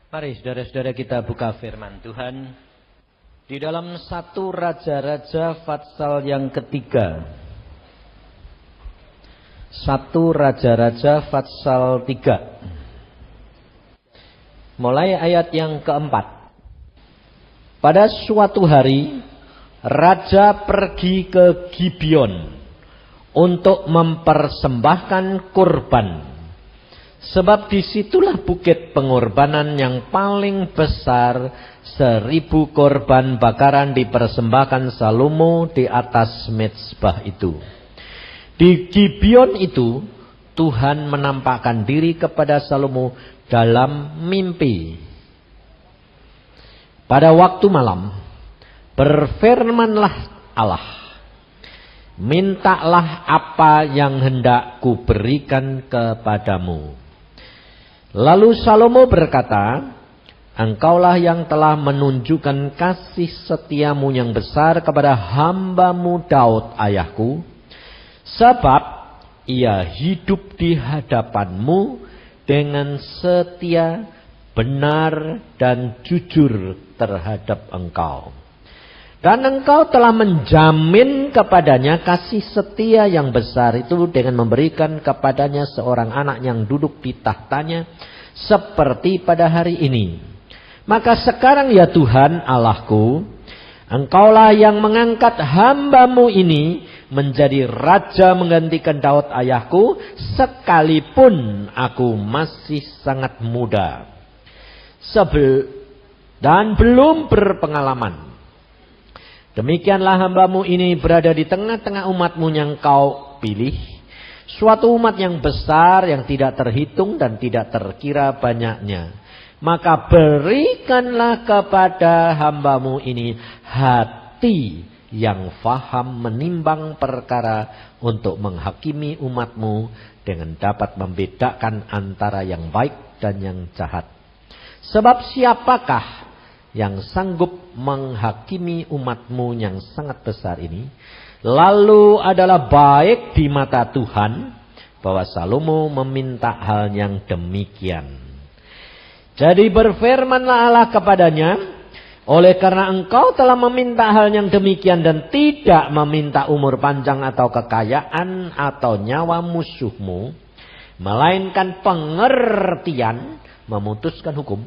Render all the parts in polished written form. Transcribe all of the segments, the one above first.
Mari saudara-saudara kita buka firman Tuhan di dalam 1 Raja-Raja pasal yang ketiga. 1 Raja-Raja pasal 3. Mulai ayat yang keempat. Pada suatu hari raja pergi ke Gibeon untuk mempersembahkan kurban. Sebab disitulah bukit pengorbanan yang paling besar. 1000 korban bakaran dipersembahkan Salomo di atas mezbah itu. Di Gibeon itu Tuhan menampakkan diri kepada Salomo dalam mimpi. Pada waktu malam berfirmanlah Allah, mintalah apa yang hendak kuberikan kepadamu. Lalu Salomo berkata, engkaulah yang telah menunjukkan kasih setiamu yang besar kepada hambamu Daud ayahku. Sebab ia hidup di hadapanmu dengan setia, benar dan jujur terhadap engkau. Dan engkau telah menjamin kepadanya kasih setia yang besar itu dengan memberikan kepadanya seorang anak yang duduk di tahtanya seperti pada hari ini. Maka sekarang ya Tuhan Allahku, engkaulah yang mengangkat hambamu ini menjadi raja menggantikan Daud ayahku, sekalipun aku masih sangat muda dan belum berpengalaman. Demikianlah hambamu ini berada di tengah-tengah umatmu yang kau pilih. Suatu umat yang besar yang tidak terhitung dan tidak terkira banyaknya. Maka berikanlah kepada hambamu ini hati yang faham menimbang perkara untuk menghakimi umatmu dengan dapat membedakan antara yang baik dan yang jahat. Sebab siapakah yang sanggup menghakimi umatmu yang sangat besar ini? Lalu adalah baik di mata Tuhan bahwa Salomo meminta hal yang demikian. Jadi berfirmanlah Allah kepadanya, oleh karena engkau telah meminta hal yang demikian dan tidak meminta umur panjang atau kekayaan atau nyawa musuhmu, melainkan pengertian memutuskan hukum,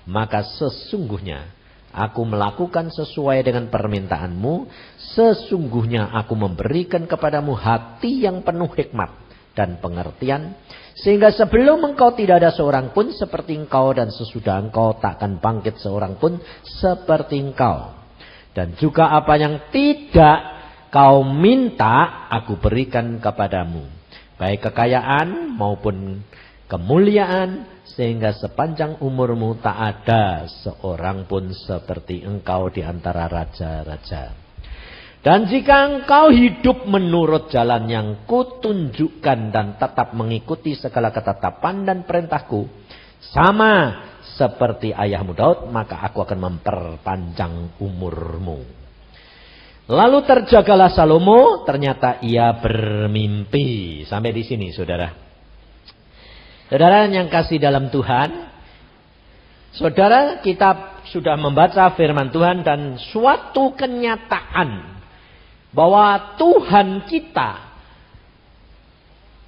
maka sesungguhnya aku melakukan sesuai dengan permintaanmu. Sesungguhnya aku memberikan kepadamu hati yang penuh hikmat dan pengertian, sehingga sebelum engkau tidak ada seorang pun seperti engkau, dan sesudah engkau takkan bangkit seorang pun seperti engkau. Dan juga apa yang tidak kau minta aku berikan kepadamu, baik kekayaan maupun kemuliaan, sehingga sepanjang umurmu tak ada seorang pun seperti engkau di antara raja-raja. Dan jika engkau hidup menurut jalan yang kutunjukkan dan tetap mengikuti segala ketetapan dan perintahku, sama seperti ayahmu Daud, maka aku akan memperpanjang umurmu. Lalu terjagalah Salomo, ternyata ia bermimpi. Sampai di sini saudara. Saudara yang kasih dalam Tuhan, saudara, kita sudah membaca firman Tuhan dan suatu kenyataan bahwa Tuhan kita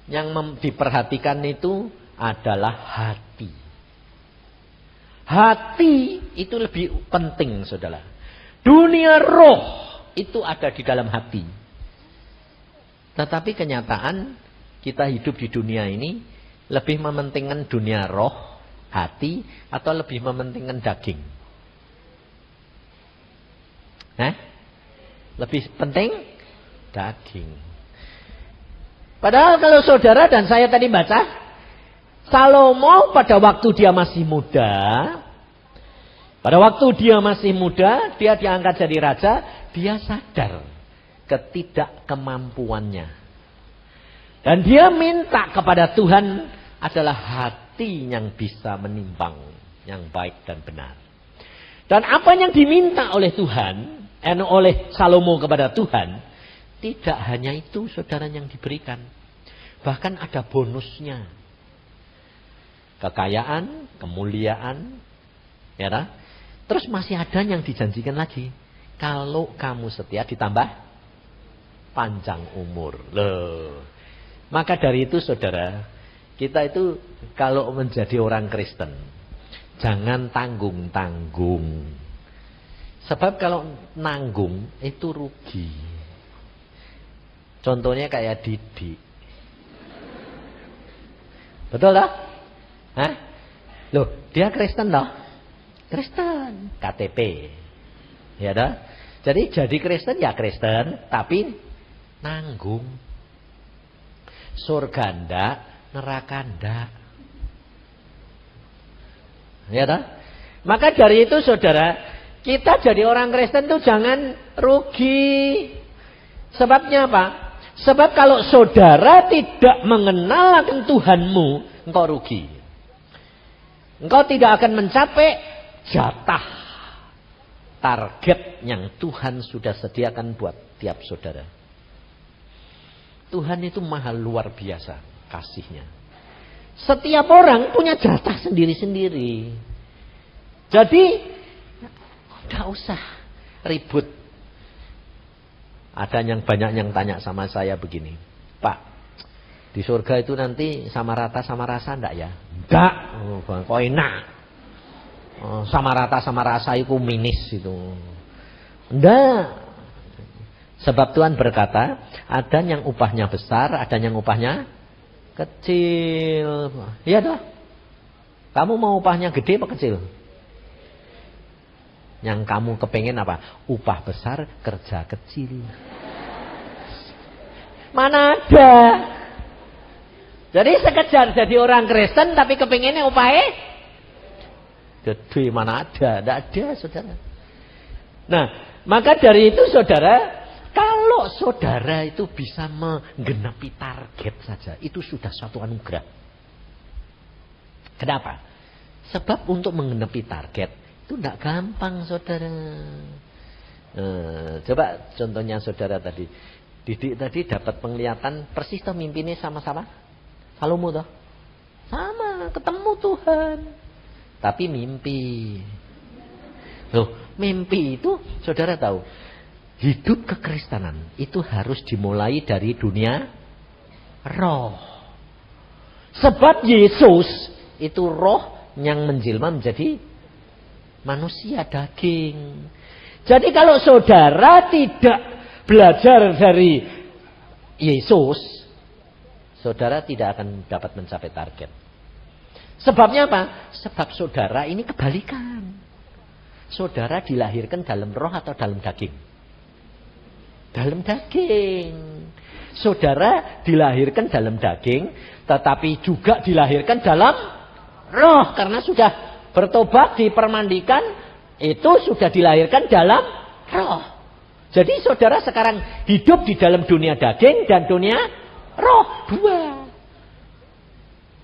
yang diperhatikan itu adalah hati. Hati itu lebih penting saudara. Dunia roh itu ada di dalam hati. Tetapi kenyataan kita hidup di dunia ini lebih mementingkan dunia roh, hati, atau lebih mementingkan daging? Lebih penting daging. Padahal kalau saudara dan saya tadi baca, Salomo pada waktu dia masih muda, dia diangkat jadi raja, dia sadar ketidakkemampuannya. Dan dia minta kepada Tuhan adalah hati yang bisa menimbang yang baik dan benar. Dan apa yang diminta oleh Tuhan, oleh Salomo kepada Tuhan, tidak hanya itu saudara yang diberikan. Bahkan ada bonusnya. Kekayaan, kemuliaan, Ya kan? Terus masih ada yang dijanjikan lagi. Kalau kamu setia ditambah panjang umur. Loh. Maka dari itu saudara, kita itu kalau menjadi orang Kristen, jangan tanggung-tanggung. Sebab kalau nanggung itu rugi. Contohnya kayak Didi. Betul tak? Hah? Loh, dia Kristen loh. Kristen, KTP. Ya dah. Jadi Kristen ya Kristen, tapi nanggung. Surga ndak, neraka ndak. Ya dah. Maka dari itu saudara, kita jadi orang Kristen tuh jangan rugi. Sebabnya apa? Sebab kalau saudara tidak mengenal akan Tuhanmu, engkau rugi. Engkau tidak akan mencapai jatah target yang Tuhan sudah sediakan buat tiap saudara. Tuhan itu maha luar biasa kasihnya. Setiap orang punya jatah sendiri-sendiri. Jadi tidak usah ribut. Ada yang banyak yang tanya sama saya begini, Pak, di surga itu nanti sama rata sama rasa enggak ya? Enggak, kok enak. Sama rata sama rasa itu minis itu. Enggak. Sebab Tuhan berkata, ada yang upahnya besar, ada yang upahnya kecil. Iya dah. Kamu mau upahnya gede apa kecil? Yang kamu kepengen apa? Upah besar, kerja kecil. Mana ada? Jadi sekejar jadi orang Kristen tapi kepengennya upahnya gede, mana ada? Tidak ada saudara. Nah, maka dari itu saudara, kalau saudara itu bisa menggenapi target saja, itu sudah suatu anugerah. Kenapa? Sebab untuk menggenapi target itu tidak gampang saudara. Coba contohnya saudara tadi. Didik tadi dapat penglihatan persis toh mimpi ini sama-sama. Salomo toh. Sama, ketemu Tuhan. Tapi mimpi. Loh, mimpi itu saudara tahu. Hidup kekristenan itu harus dimulai dari dunia roh. Sebab Yesus itu roh yang menjelma menjadi manusia daging. Jadi kalau saudara tidak belajar dari Yesus, saudara tidak akan dapat mencapai target. Sebabnya apa? Sebab saudara ini kebalikan. Saudara dilahirkan dalam roh atau dalam daging? Dalam daging. Saudara dilahirkan dalam daging, tetapi juga dilahirkan dalam roh. Karena sudah bertobat, dipermandikan, itu sudah dilahirkan dalam roh. Jadi saudara sekarang hidup di dalam dunia daging dan dunia roh. Dua.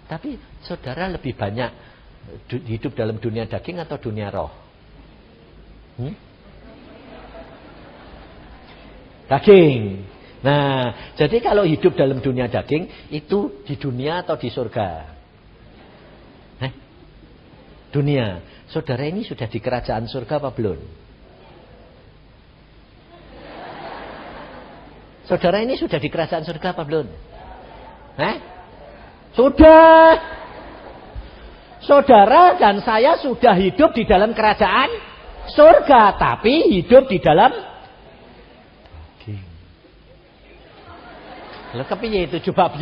Tapi saudara lebih banyak hidup dalam dunia daging atau dunia roh? Daging. Nah, jadi kalau hidup dalam dunia daging, itu di dunia atau di surga? Dunia. Saudara ini sudah di kerajaan surga apa belum? Saudara ini sudah di kerajaan surga apa belum? Sudah. Saudara dan saya sudah hidup di dalam kerajaan surga, tapi hidup di dalam daging. Lah kepiye itu? Coba.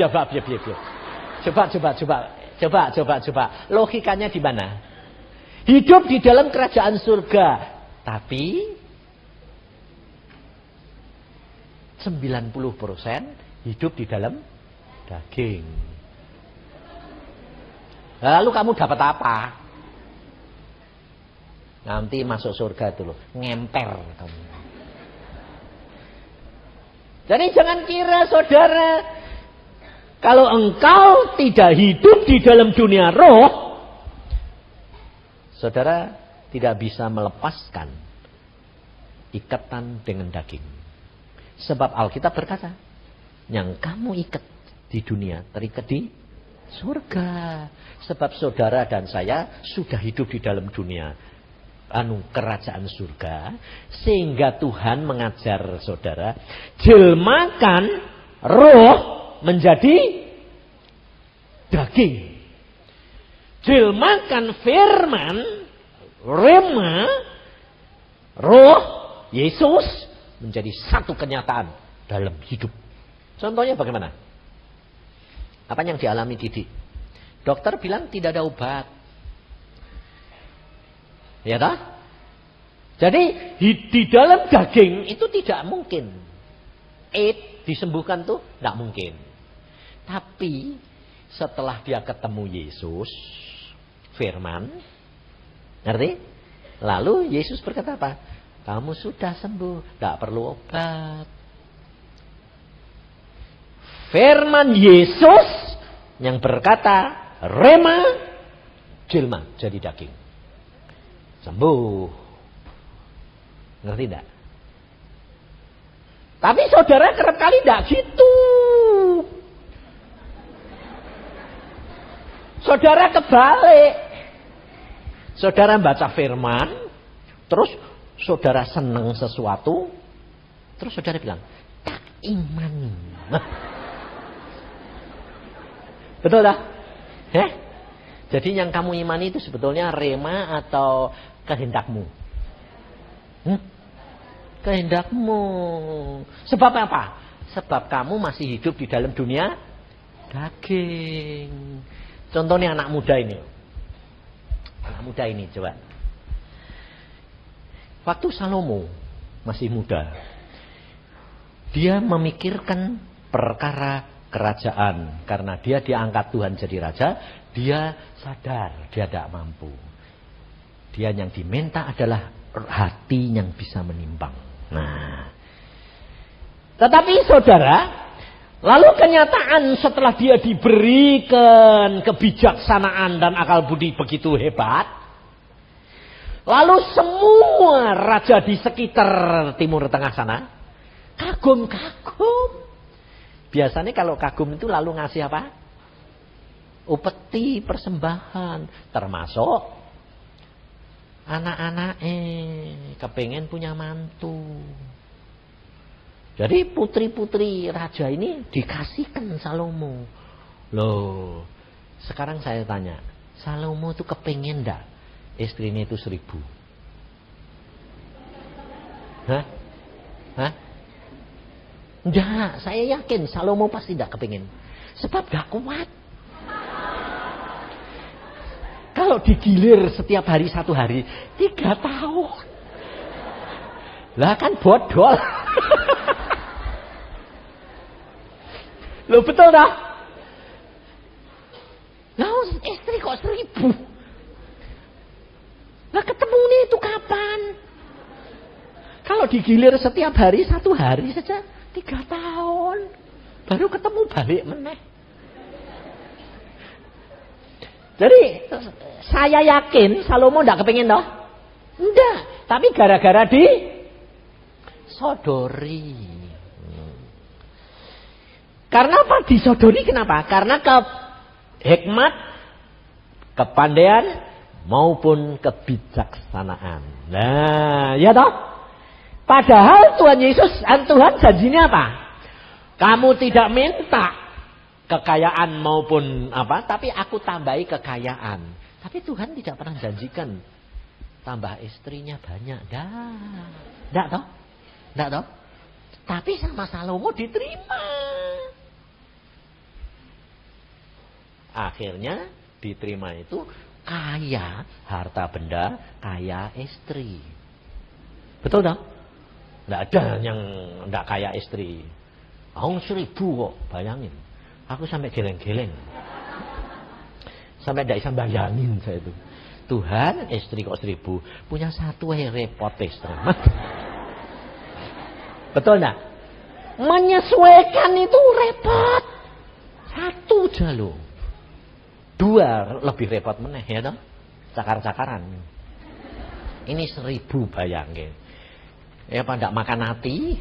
Coba. Logikanya di mana? Hidup di dalam kerajaan surga, tapi 90% hidup di dalam daging. Lalu kamu dapat apa? Nanti masuk surga itu loh, ngemper kamu. Jadi jangan kira saudara, kalau engkau tidak hidup di dalam dunia roh, saudara tidak bisa melepaskan ikatan dengan daging. Sebab Alkitab berkata, yang kamu ikat di dunia terikat di surga. Sebab saudara dan saya sudah hidup di dalam dunia. kerajaan surga, sehingga Tuhan mengajar saudara, jelmakan roh menjadi daging. Jelmakan firman, rema, roh, Yesus menjadi satu kenyataan dalam hidup. Contohnya bagaimana? Apa yang dialami Didi? Dokter bilang tidak ada obat. Ya toh? Jadi di dalam daging itu tidak mungkin. Disembuhkan tuh tidak mungkin. Tapi setelah dia ketemu Yesus, firman, ngerti? Lalu Yesus berkata apa? Kamu sudah sembuh, tidak perlu obat. Firman Yesus yang berkata, rema, jelma, jadi daging. Sembuh. Ngerti tidak? Tapi saudara kerap kali tidak gitu. Saudara kebalik. Saudara baca firman, terus saudara senang sesuatu, terus saudara bilang, tak iman. Betul tak? Jadi yang kamu imani itu sebetulnya rema atau kehendakmu? Kehendakmu. Sebab apa? Sebab kamu masih hidup di dalam dunia daging. Contohnya anak muda ini. Anak muda ini coba. Waktu Salomo masih muda, dia memikirkan perkara kerajaan. Karena dia diangkat Tuhan jadi raja, dia sadar dia tidak mampu. Dia yang diminta adalah hati yang bisa menimbang. Nah, tetapi saudara, lalu kenyataan setelah dia diberikan kebijaksanaan dan akal budi begitu hebat, lalu semua raja di sekitar Timur Tengah sana kagum-kagum. Biasanya kalau kagum itu lalu ngasih apa? Upeti, persembahan. Termasuk anak-anak kepengen punya mantu. Jadi putri-putri raja ini dikasihkan Salomo. Loh, sekarang saya tanya, Salomo itu kepengen enggak istrinya itu 1000? Hah? Enggak, saya yakin Salomo pasti enggak kepingin. Sebab enggak kuat. Kalau digilir setiap hari 1 hari, 3 tahun. Lah kan bodol. Loh betul dah? Lah istri kok 1000? Lah ketemunya itu kapan? Kalau digilir setiap hari 1 hari saja 3 tahun. Baru ketemu balik meneh. Jadi saya yakin Salomo tidak kepingin toh? Enggak. Tapi gara-gara disodori. Karena apa disodori? Kenapa? Karena hikmat, kepandaian maupun kebijaksanaan. Nah, ya toh? Padahal Tuhan janjinya apa? Kamu tidak minta kekayaan maupun apa, tapi aku tambahi kekayaan. Tapi Tuhan tidak pernah janjikan tambah istrinya banyak. Enggak toh? Tapi sama Salomo diterima. Akhirnya diterima itu kaya harta benda, kaya istri. Betul dong? Tidak ada yang tidak kaya istri. 1000 kok, bayangin. Aku sampai geleng-geleng. Sampai tidak bisa bayangin saya itu. Tuhan, istri kok 1000. Punya 1 repot istri. Betul enggak? Menyesuaikan itu repot. 1 jalur. 2 lebih repot meneh ya toh? Cakar-cakaran. Ini 1000 bayangin. Ya apa ndak makan hati?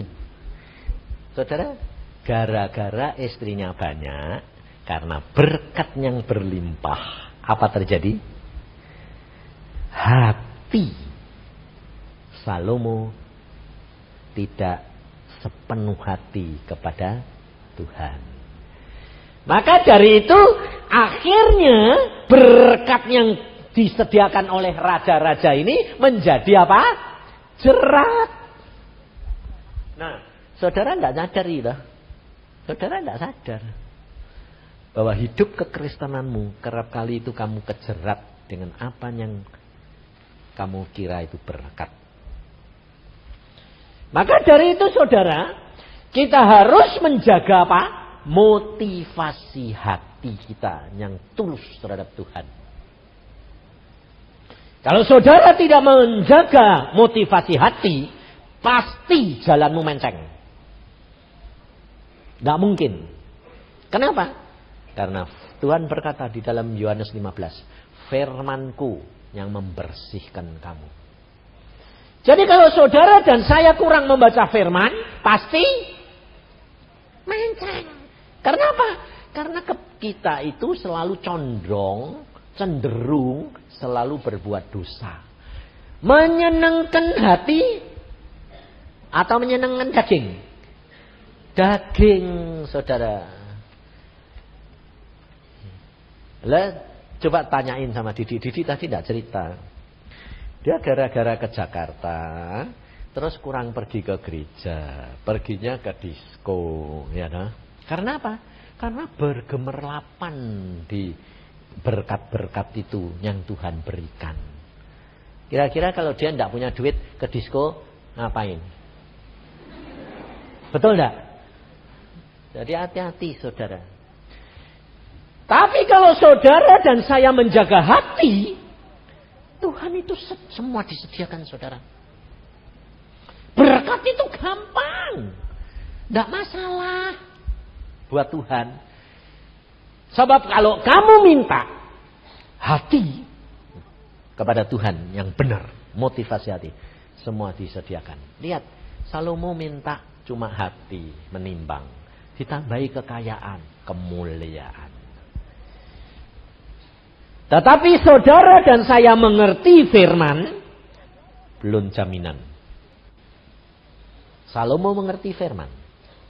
Saudara, gara-gara istrinya banyak, karena berkat yang berlimpah, apa terjadi? Hati Salomo tidak sepenuh hati kepada Tuhan. Maka dari itu akhirnya berkat yang disediakan oleh raja-raja ini menjadi apa? Jerat. Nah, saudara tidak sadar itu. Saudara tidak sadar bahwa hidup kekristenanmu kerap kali itu kamu kejerat dengan apa yang kamu kira itu berkat. Maka dari itu saudara, kita harus menjaga apa? Motivasi hati kita yang tulus terhadap Tuhan. Kalau saudara tidak menjaga motivasi hati, pasti jalanmu menceng. Tidak mungkin. Kenapa? Karena Tuhan berkata di dalam Yohanes 15, firman-Ku yang membersihkan kamu. Jadi kalau saudara dan saya kurang membaca firman, pasti menceng. Karena apa? Karena kita itu selalu cenderung selalu berbuat dosa. Menyenangkan hati atau menyenangkan daging? Daging, saudara. Lah, coba tanyain sama Didi. Didi tadi tidak cerita. Dia gara-gara ke Jakarta, terus kurang pergi ke gereja, perginya ke disko, ya nah. Karena apa? Karena bergemerlapan di berkat-berkat itu yang Tuhan berikan. Kira-kira kalau dia tidak punya duit ke disko, ngapain? Betul tidak? Jadi hati-hati saudara. Tapi kalau saudara dan saya menjaga hati, Tuhan itu semua disediakan saudara. Berkat itu gampang. Tidak masalah buat Tuhan. Sebab kalau kamu minta hati kepada Tuhan yang benar, motivasi hati, semua disediakan. Lihat, Salomo minta cuma hati menimbang, ditambahi kekayaan, kemuliaan. Tetapi saudara dan saya mengerti firman, belum jaminan. Salomo mengerti firman.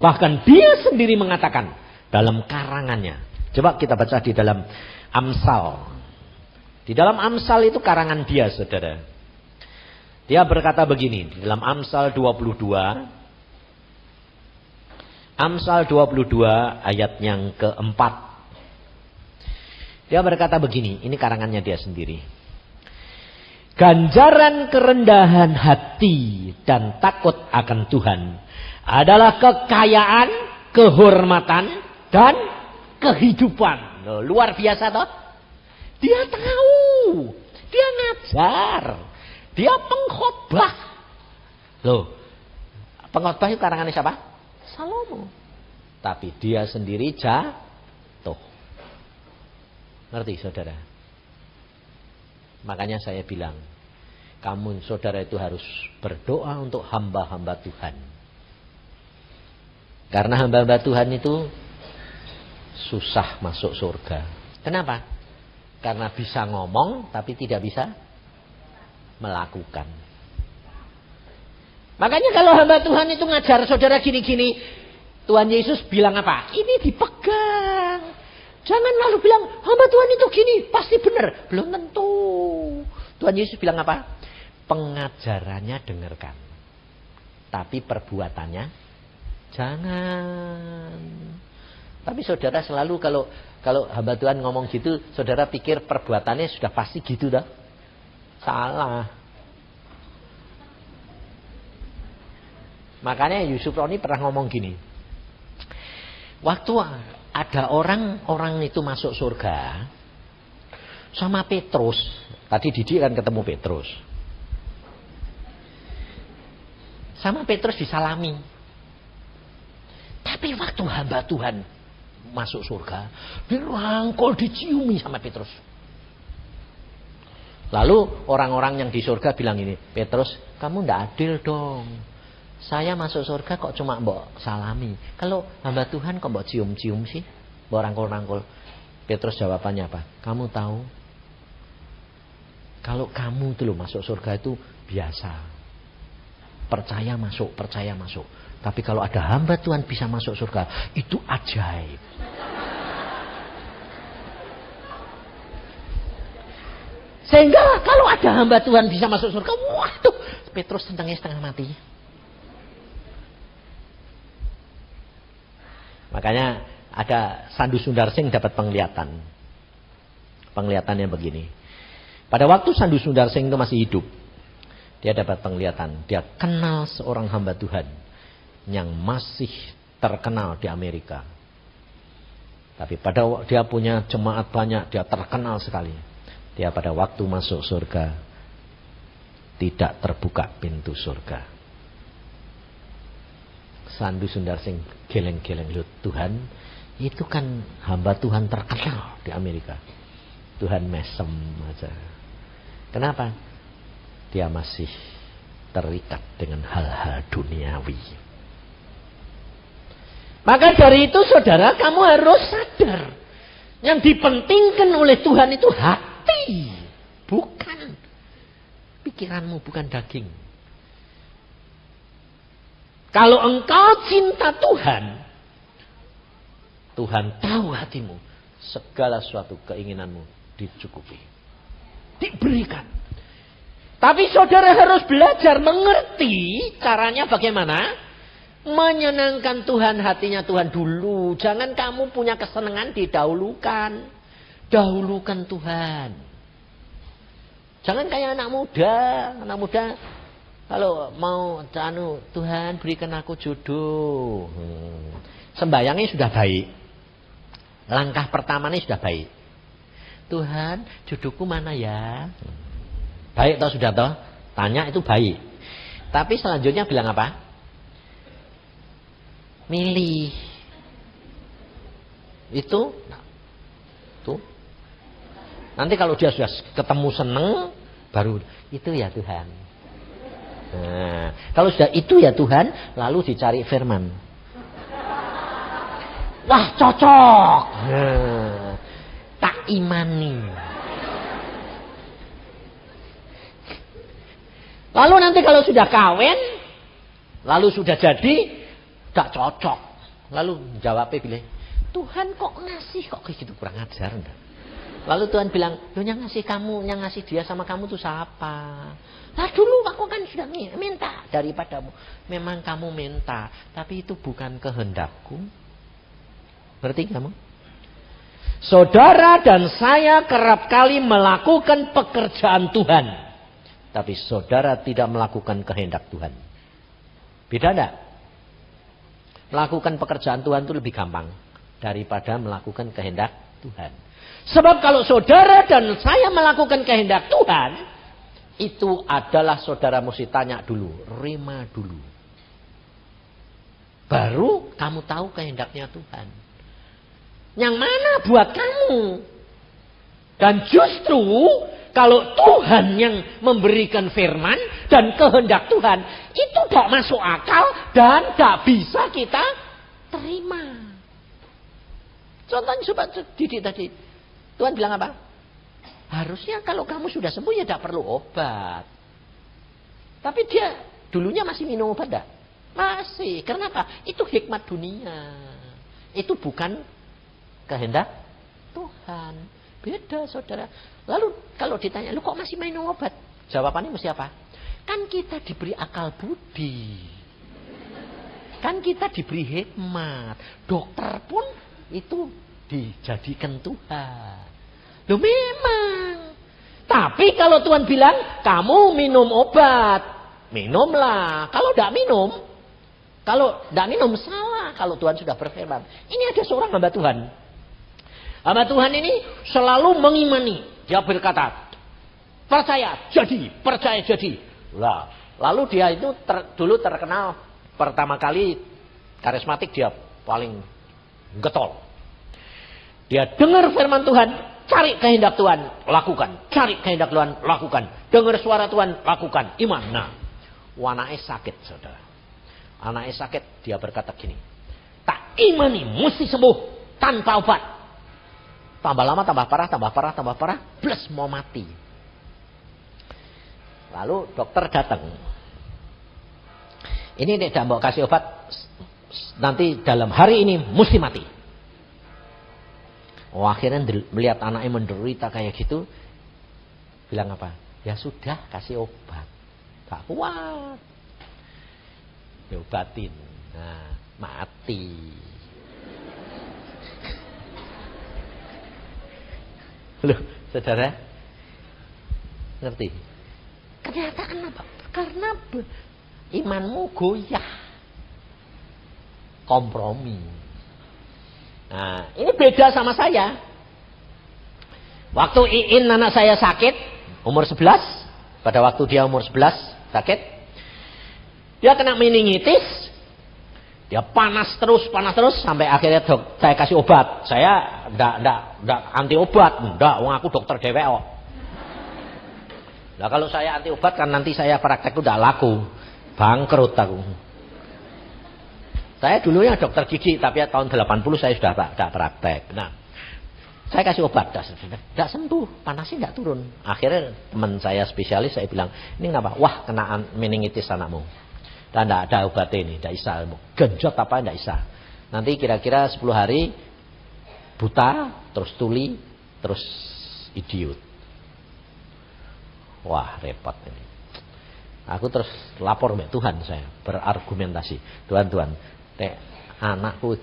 Bahkan dia sendiri mengatakan dalam karangannya. Coba kita baca di dalam Amsal. Di dalam Amsal itu karangan dia, saudara. Dia berkata begini, di dalam Amsal 22. Amsal 22 ayat yang keempat. Dia berkata begini, ini karangannya dia sendiri. Ganjaran kerendahan hati dan takut akan Tuhan adalah kekayaan, kehormatan, dan kehidupan. Loh, luar biasa toh? Dia tahu, dia ngajar, dia pengkhotbah. Loh, pengkhotbah itu karangannya siapa? Salomo. Tapi dia sendiri jatuh. Ngerti saudara? Makanya saya bilang, kamu saudara itu harus berdoa untuk hamba-hamba Tuhan. Karena hamba-hamba Tuhan itu susah masuk surga. Kenapa? Karena bisa ngomong tapi tidak bisa melakukan. Makanya kalau hamba Tuhan itu ngajar saudara gini-gini, Tuhan Yesus bilang apa? Ini dipegang. Jangan lalu bilang, hamba Tuhan itu gini, pasti benar. Belum tentu. Tuhan Yesus bilang apa? Pengajarannya dengarkan. Tapi perbuatannya jangan. Tapi saudara selalu kalau hamba Tuhan ngomong gitu, saudara pikir perbuatannya sudah pasti gitu dah. Salah. Makanya Yusuf Roni pernah ngomong gini. Waktu ada orang itu masuk surga sama Petrus. Tadi Didi kan ketemu Petrus. Sama Petrus disalami. Tapi waktu hamba Tuhan masuk surga, dirangkul, diciumi sama Petrus. Lalu orang-orang yang di surga bilang ini, Petrus, kamu ndak adil dong. Saya masuk surga kok cuma mbok salami. Kalau hamba Tuhan kok mbok cium-cium sih? Mbok rangkul-rangkul. Petrus jawabannya apa? Kamu tahu? Kalau kamu itu loh masuk surga itu biasa. Percaya masuk, percaya masuk. Tapi kalau ada hamba Tuhan bisa masuk surga, itu ajaib. Sehingga kalau ada hamba Tuhan bisa masuk surga, waduh, Petrus setengah mati. Makanya ada Sandu Sundar Singh dapat penglihatan. Penglihatannya begini. Pada waktu Sandu Sundar Singh itu masih hidup, dia dapat penglihatan. Dia kenal seorang hamba Tuhan yang masih terkenal di Amerika. Tapi pada dia punya jemaat banyak, dia terkenal sekali. Dia pada waktu masuk surga tidak terbuka pintu surga. Sandu Sundar Singh geleng-geleng, loh Tuhan, itu kan hamba Tuhan terkenal di Amerika. Tuhan mesem aja. Kenapa? Dia masih terikat dengan hal-hal duniawi. Maka dari itu saudara, kamu harus sadar. Yang dipentingkan oleh Tuhan itu hati. Bukan pikiranmu, bukan daging. Kalau engkau cinta Tuhan, Tuhan tahu hatimu. Segala suatu keinginanmu dicukupi. Diberikan. Tapi saudara harus belajar mengerti caranya bagaimana. Menyenangkan Tuhan, hatinya Tuhan dulu. Jangan kamu punya kesenangan didahulukan. Dahulukan Tuhan. Jangan kayak anak muda. Anak muda kalau mau Tuhan berikan aku jodoh. Sembayangnya sudah baik. Langkah pertamanya sudah baik. Tuhan, jodohku mana ya? Baik toh sudah toh? Tanya itu baik. Tapi selanjutnya bilang apa? Milih. Itu tuh. Nanti kalau dia sudah ketemu seneng, baru itu ya Tuhan. Nah, kalau sudah itu ya Tuhan, lalu dicari firman. Wah, cocok. Nah, tak imani. Lalu nanti kalau sudah kawin, lalu sudah jadi, tak cocok. Lalu jawabnya bilang, Tuhan kok ngasih, kok kayak gitu, kurang ajar enggak? Lalu Tuhan bilang, loh yang ngasih kamu, yang ngasih dia sama kamu tuh siapa? Nah dulu aku kan sudah minta daripadamu. Memang kamu minta, tapi itu bukan kehendakku. Berarti kamu? Saudara dan saya kerap kali melakukan pekerjaan Tuhan. Tapi saudara tidak melakukan kehendak Tuhan. Beda enggak? Melakukan pekerjaan Tuhan itu lebih gampang daripada melakukan kehendak Tuhan. Sebab kalau saudara dan saya melakukan kehendak Tuhan, itu adalah saudara mesti tanya dulu, rema dulu. Baru kamu tahu kehendaknya Tuhan. Yang mana buat kamu. Dan justru kalau Tuhan yang memberikan firman dan kehendak Tuhan, itu tidak masuk akal dan tidak bisa kita terima. Contohnya sobat didik tadi. Tuhan bilang apa? Harusnya kalau kamu sudah sembuh ya tidak perlu obat. Tapi dia dulunya masih minum obat enggak? Masih. Kenapa? Itu hikmat dunia. Itu bukan kehendak Tuhan. Beda saudara. Lalu kalau ditanya, lu kok masih minum obat? Jawabannya mesti apa? Kan kita diberi akal budi. Kan kita diberi hikmat. Dokter pun itu dijadikan Tuhan. Loh memang. Tapi kalau Tuhan bilang, kamu minum obat. Minumlah. Kalau tidak minum, salah. Kalau Tuhan sudah berfirman. Ini ada seorang hamba Tuhan. Hamba Tuhan ini selalu mengimani. Dia berkata, percaya jadi. Lah, lalu dia itu dulu terkenal pertama kali karismatik, dia paling getol. Dia dengar firman Tuhan, cari kehendak Tuhan, lakukan. Cari kehendak Tuhan, lakukan. Dengar suara Tuhan, lakukan. Iman. Nah, anaknya sakit, saudara. Anaknya sakit, dia berkata gini, tak imani, mesti sembuh tanpa obat. Tambah lama, tambah parah, plus mau mati. Lalu dokter datang. ini tidak mau kasih obat, nanti dalam hari ini mesti mati. Oh, akhirnya melihat anaknya menderita kayak gitu, bilang apa? Ya sudah, kasih obat. Tak kuat. Diobatin. Nah, mati. Loh, saudara, ngerti? Ternyata kenapa? Karena imanmu goyah. Kompromi. Nah, ini beda sama saya. Waktu Iin anak saya sakit, umur 11, pada waktu dia umur 11 sakit, dia kena meningitis, dia panas terus sampai akhirnya saya kasih obat. Saya enggak anti obat, enggak, wong aku dokter dewek kok. Nah, kalau saya anti obat kan nanti saya praktek udah laku, bangkrut aku. Saya dulunya dokter gigi, tapi tahun 80 saya sudah praktek. Nah, saya kasih obat, tidak sembuh, panasnya tidak turun. Akhirnya teman saya spesialis, saya bilang, ini kenapa? Wah, kena meningitis anakmu. Dan tidak ada obatnya ini, tidak bisa. Genjot apa, tidak bisa. Nanti kira-kira 10 hari, buta, terus tuli, terus idiot. Wah, repot ini. Aku terus lapor ke Tuhan, saya berargumentasi. Tuhan, anakku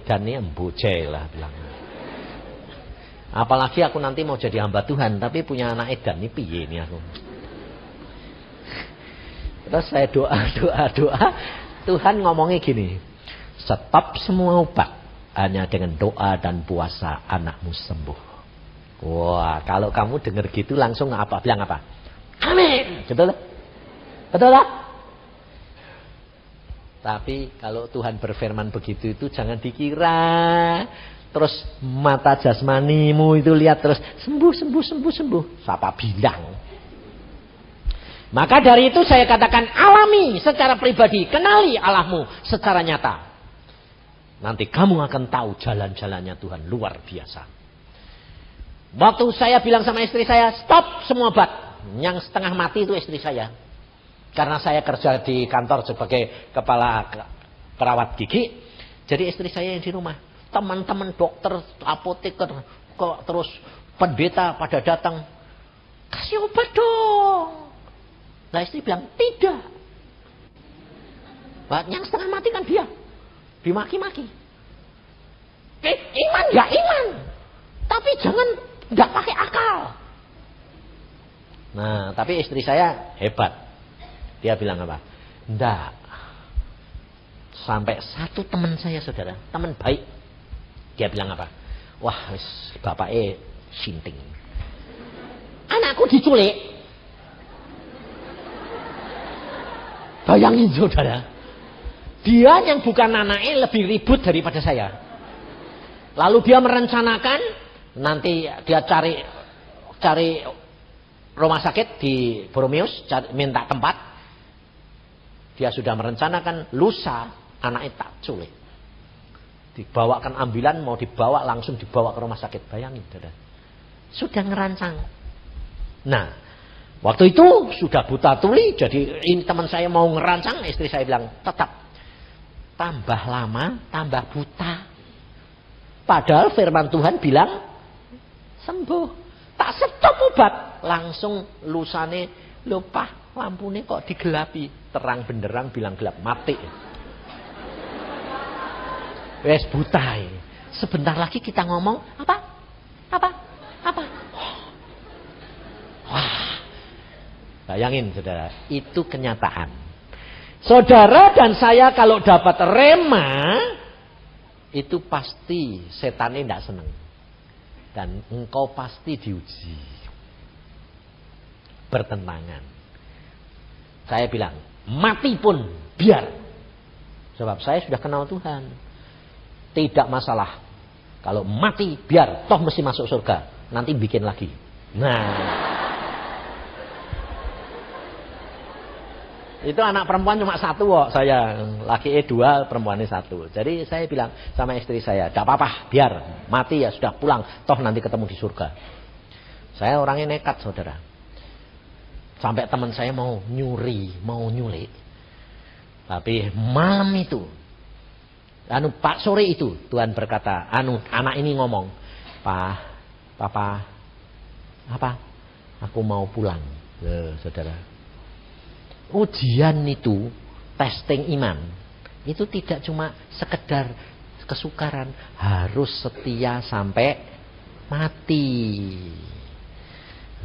dan ini embojai lah bilang. Apalagi aku nanti mau jadi hamba Tuhan, tapi punya anak edan ini piye ini aku. Terus saya doa. Tuhan ngomongnya gini, stop semua obat, hanya dengan doa dan puasa anakmu sembuh. Wah, kalau kamu dengar gitu langsung apa? Bilang apa? Amin. Betul? Betul lah? Tapi kalau Tuhan berfirman begitu itu jangan dikira terus mata jasmanimu itu lihat terus sembuh. Siapa bilang? Maka dari itu saya katakan alami secara pribadi, kenali Allahmu secara nyata. Nanti kamu akan tahu jalan-jalannya Tuhan luar biasa. Waktu saya bilang sama istri saya, stop semua obat. Yang setengah mati itu istri saya. Karena saya kerja di kantor sebagai kepala perawat gigi. Jadi istri saya yang di rumah. Teman-teman dokter, apoteker, terus pendeta pada datang. Kasih obat dong. Nah istri bilang, tidak. Yang setengah mati kan dia. Dimaki-maki. Iman ya iman. Tapi jangan nggak pakai akal. Nah, tapi istri saya hebat. Dia bilang apa? Nggak. Sampai satu teman saya, saudara, teman baik. Dia bilang apa? Wah, bapaknya sinting. Anakku diculik. Bayangin, saudara. Dia yang bukan anaknya lebih ribut daripada saya. Lalu dia merencanakan nanti dia cari rumah sakit di Boromius, minta tempat. Dia sudah merencanakan lusa anaknya tak culik. Dibawakan ambulan, mau dibawa langsung dibawa ke rumah sakit. Bayangin, saudara. Sudah ngerancang. Nah, waktu itu sudah buta tuli. Jadi ini teman saya mau ngerancang, istri saya bilang tetap tambah lama, tambah buta. Padahal firman Tuhan bilang sembuh. Tak stop obat, langsung lusane lupa. Lampunya kok digelapi, terang benderang bilang gelap, mati. Wes buta ini. Sebentar lagi kita ngomong apa? Wah, bayangin saudara, itu kenyataan. Saudara dan saya kalau dapat rema, itu pasti setannya tidak senang. Dan engkau pasti diuji. Bertentangan. Saya bilang, mati pun biar. Sebab saya sudah kenal Tuhan. Tidak masalah. Kalau mati biar, toh mesti masuk surga. Nanti bikin lagi. Nah. Itu anak perempuan cuma satu kok saya. Laki-laki 2, perempuannya 1. Jadi saya bilang sama istri saya, tidak apa-apa, biar mati ya sudah pulang. Toh nanti ketemu di surga. Saya orangnya nekat, saudara. Sampai teman saya mau nyuri, mau nyulik. Tapi malam itu, Pak sore itu Tuhan berkata, anak ini ngomong, Papa, apa? Aku mau pulang. Saudara. Ujian itu, testing iman, itu tidak cuma sekedar kesukaran, harus setia sampai mati.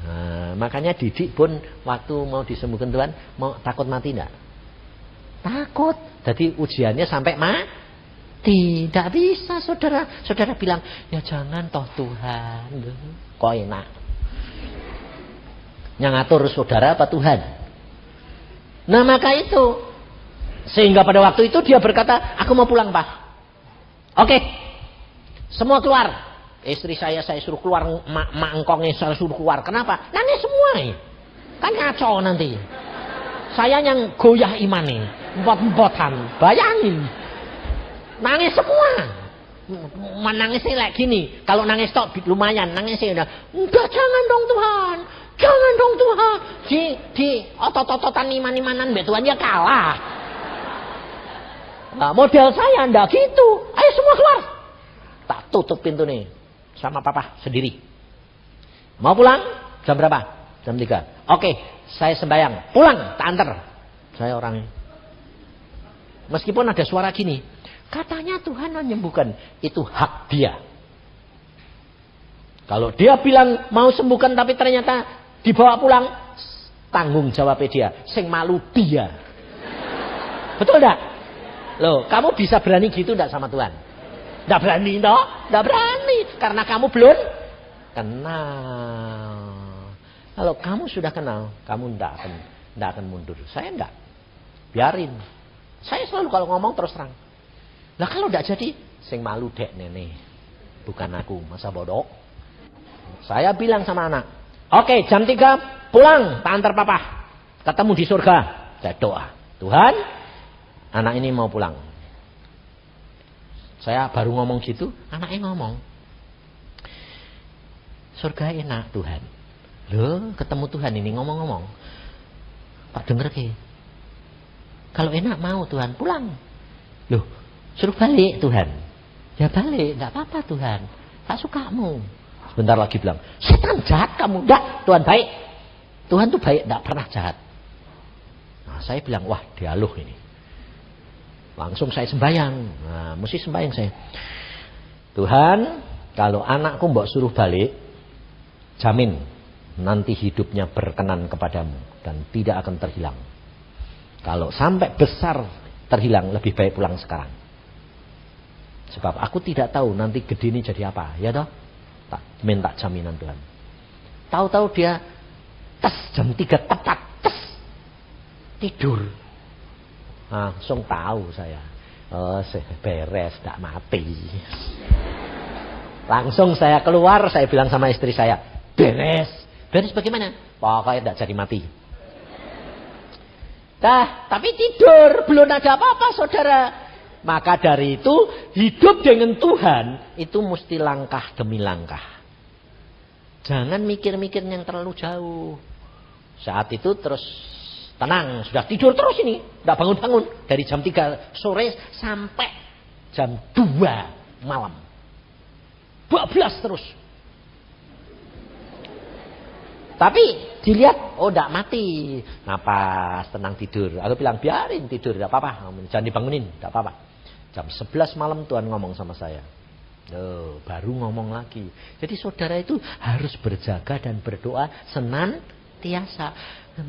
Nah, makanya Didik pun waktu mau disembuhkan Tuhan, mau takut mati enggak? Takut. Jadi ujiannya sampai mati. Tidak bisa saudara. Saudara bilang, ya jangan toh Tuhan. Kok enak. Yang ngatur saudara apa Tuhan? Nah maka itu. Sehingga pada waktu itu dia berkata, aku mau pulang Pak. Oke. Semua keluar. Istri saya suruh keluar. Mak engkongnya saya suruh keluar. Kenapa? Nangis semua. Kan ngaco nanti. Saya yang goyah iman nih. Empot-empotan. Bayangin. Nangis semua. Menangisnya kayak gini. Kalau nangis tok lumayan. Nangisnya udah. Enggak, jangan dong Tuhan. Jangan dong Tuhan. Di otot-ototan iman-imanan mbak Tuhan ya kalah. Nah, model saya ndak gitu. Ayo semua keluar. Tak tutup pintu nih. Sama papa sendiri. Mau pulang? Jam berapa? Jam 3. Oke, saya sembahyang. Pulang, tak antar. Saya orangnya. Meskipun ada suara gini. Katanya Tuhan menyembuhkan. Itu hak dia. Kalau dia bilang mau sembuhkan tapi ternyata dibawa pulang, tanggung jawabnya dia. Sing malu dia. Betul enggak? Loh, kamu bisa berani gitu enggak sama Tuhan? Enggak berani toh? Enggak berani karena kamu belum kenal. Kalau kamu sudah kenal, kamu enggak akan mundur. Saya enggak. Biarin. Saya selalu kalau ngomong terus terang. Lah kalau enggak jadi, sing malu dek nenek. Bukan aku, masa bodoh. Saya bilang sama anak, oke, jam 3 pulang, tak antar papa. Ketemu di surga. Saya doa, Tuhan, anak ini mau pulang. Saya baru ngomong gitu, anaknya ngomong, surga enak Tuhan. Loh, ketemu Tuhan ini ngomong-ngomong. Pak denger ke? Kalau enak mau Tuhan pulang. Loh, suruh balik Tuhan. Ya balik, enggak apa-apa Tuhan. Tak sukamu. Sebentar lagi bilang, setan jahat kamu. Enggak, Tuhan baik. Tuhan tuh baik, enggak pernah jahat. Nah, saya bilang, wah dialuh ini. Langsung saya sembahyang. Nah, mesti sembahyang saya. Tuhan, kalau anakku mbok suruh balik, jamin nanti hidupnya berkenan kepadamu dan tidak akan terhilang. Kalau sampai besar terhilang, lebih baik pulang sekarang. Sebab aku tidak tahu nanti gede ini jadi apa, ya toh? Tak minta jaminan Tuhan. Tahu-tahu dia jam 3 tepat tidur. Langsung tahu saya. Oh, beres, tidak mati. Langsung saya keluar, saya bilang sama istri saya, beres. Beres bagaimana? Pokoknya tidak jadi mati. Tapi tidur, belum ada apa-apa saudara. Maka dari itu, hidup dengan Tuhan, itu mesti langkah demi langkah. Jangan mikir-mikir yang terlalu jauh. Saat itu terus tenang, sudah tidur terus ini. Tidak bangun-bangun. Dari jam 3 sore sampai jam 2 malam. 12 terus. Tapi dilihat, oh tidak mati. Napas, tenang tidur. Aku bilang, biarin tidur, tidak apa-apa. Jangan dibangunin, tidak apa-apa. Jam 11 malam Tuhan ngomong sama saya. Baru ngomong lagi. Jadi saudara itu harus berjaga dan berdoa senantiasa.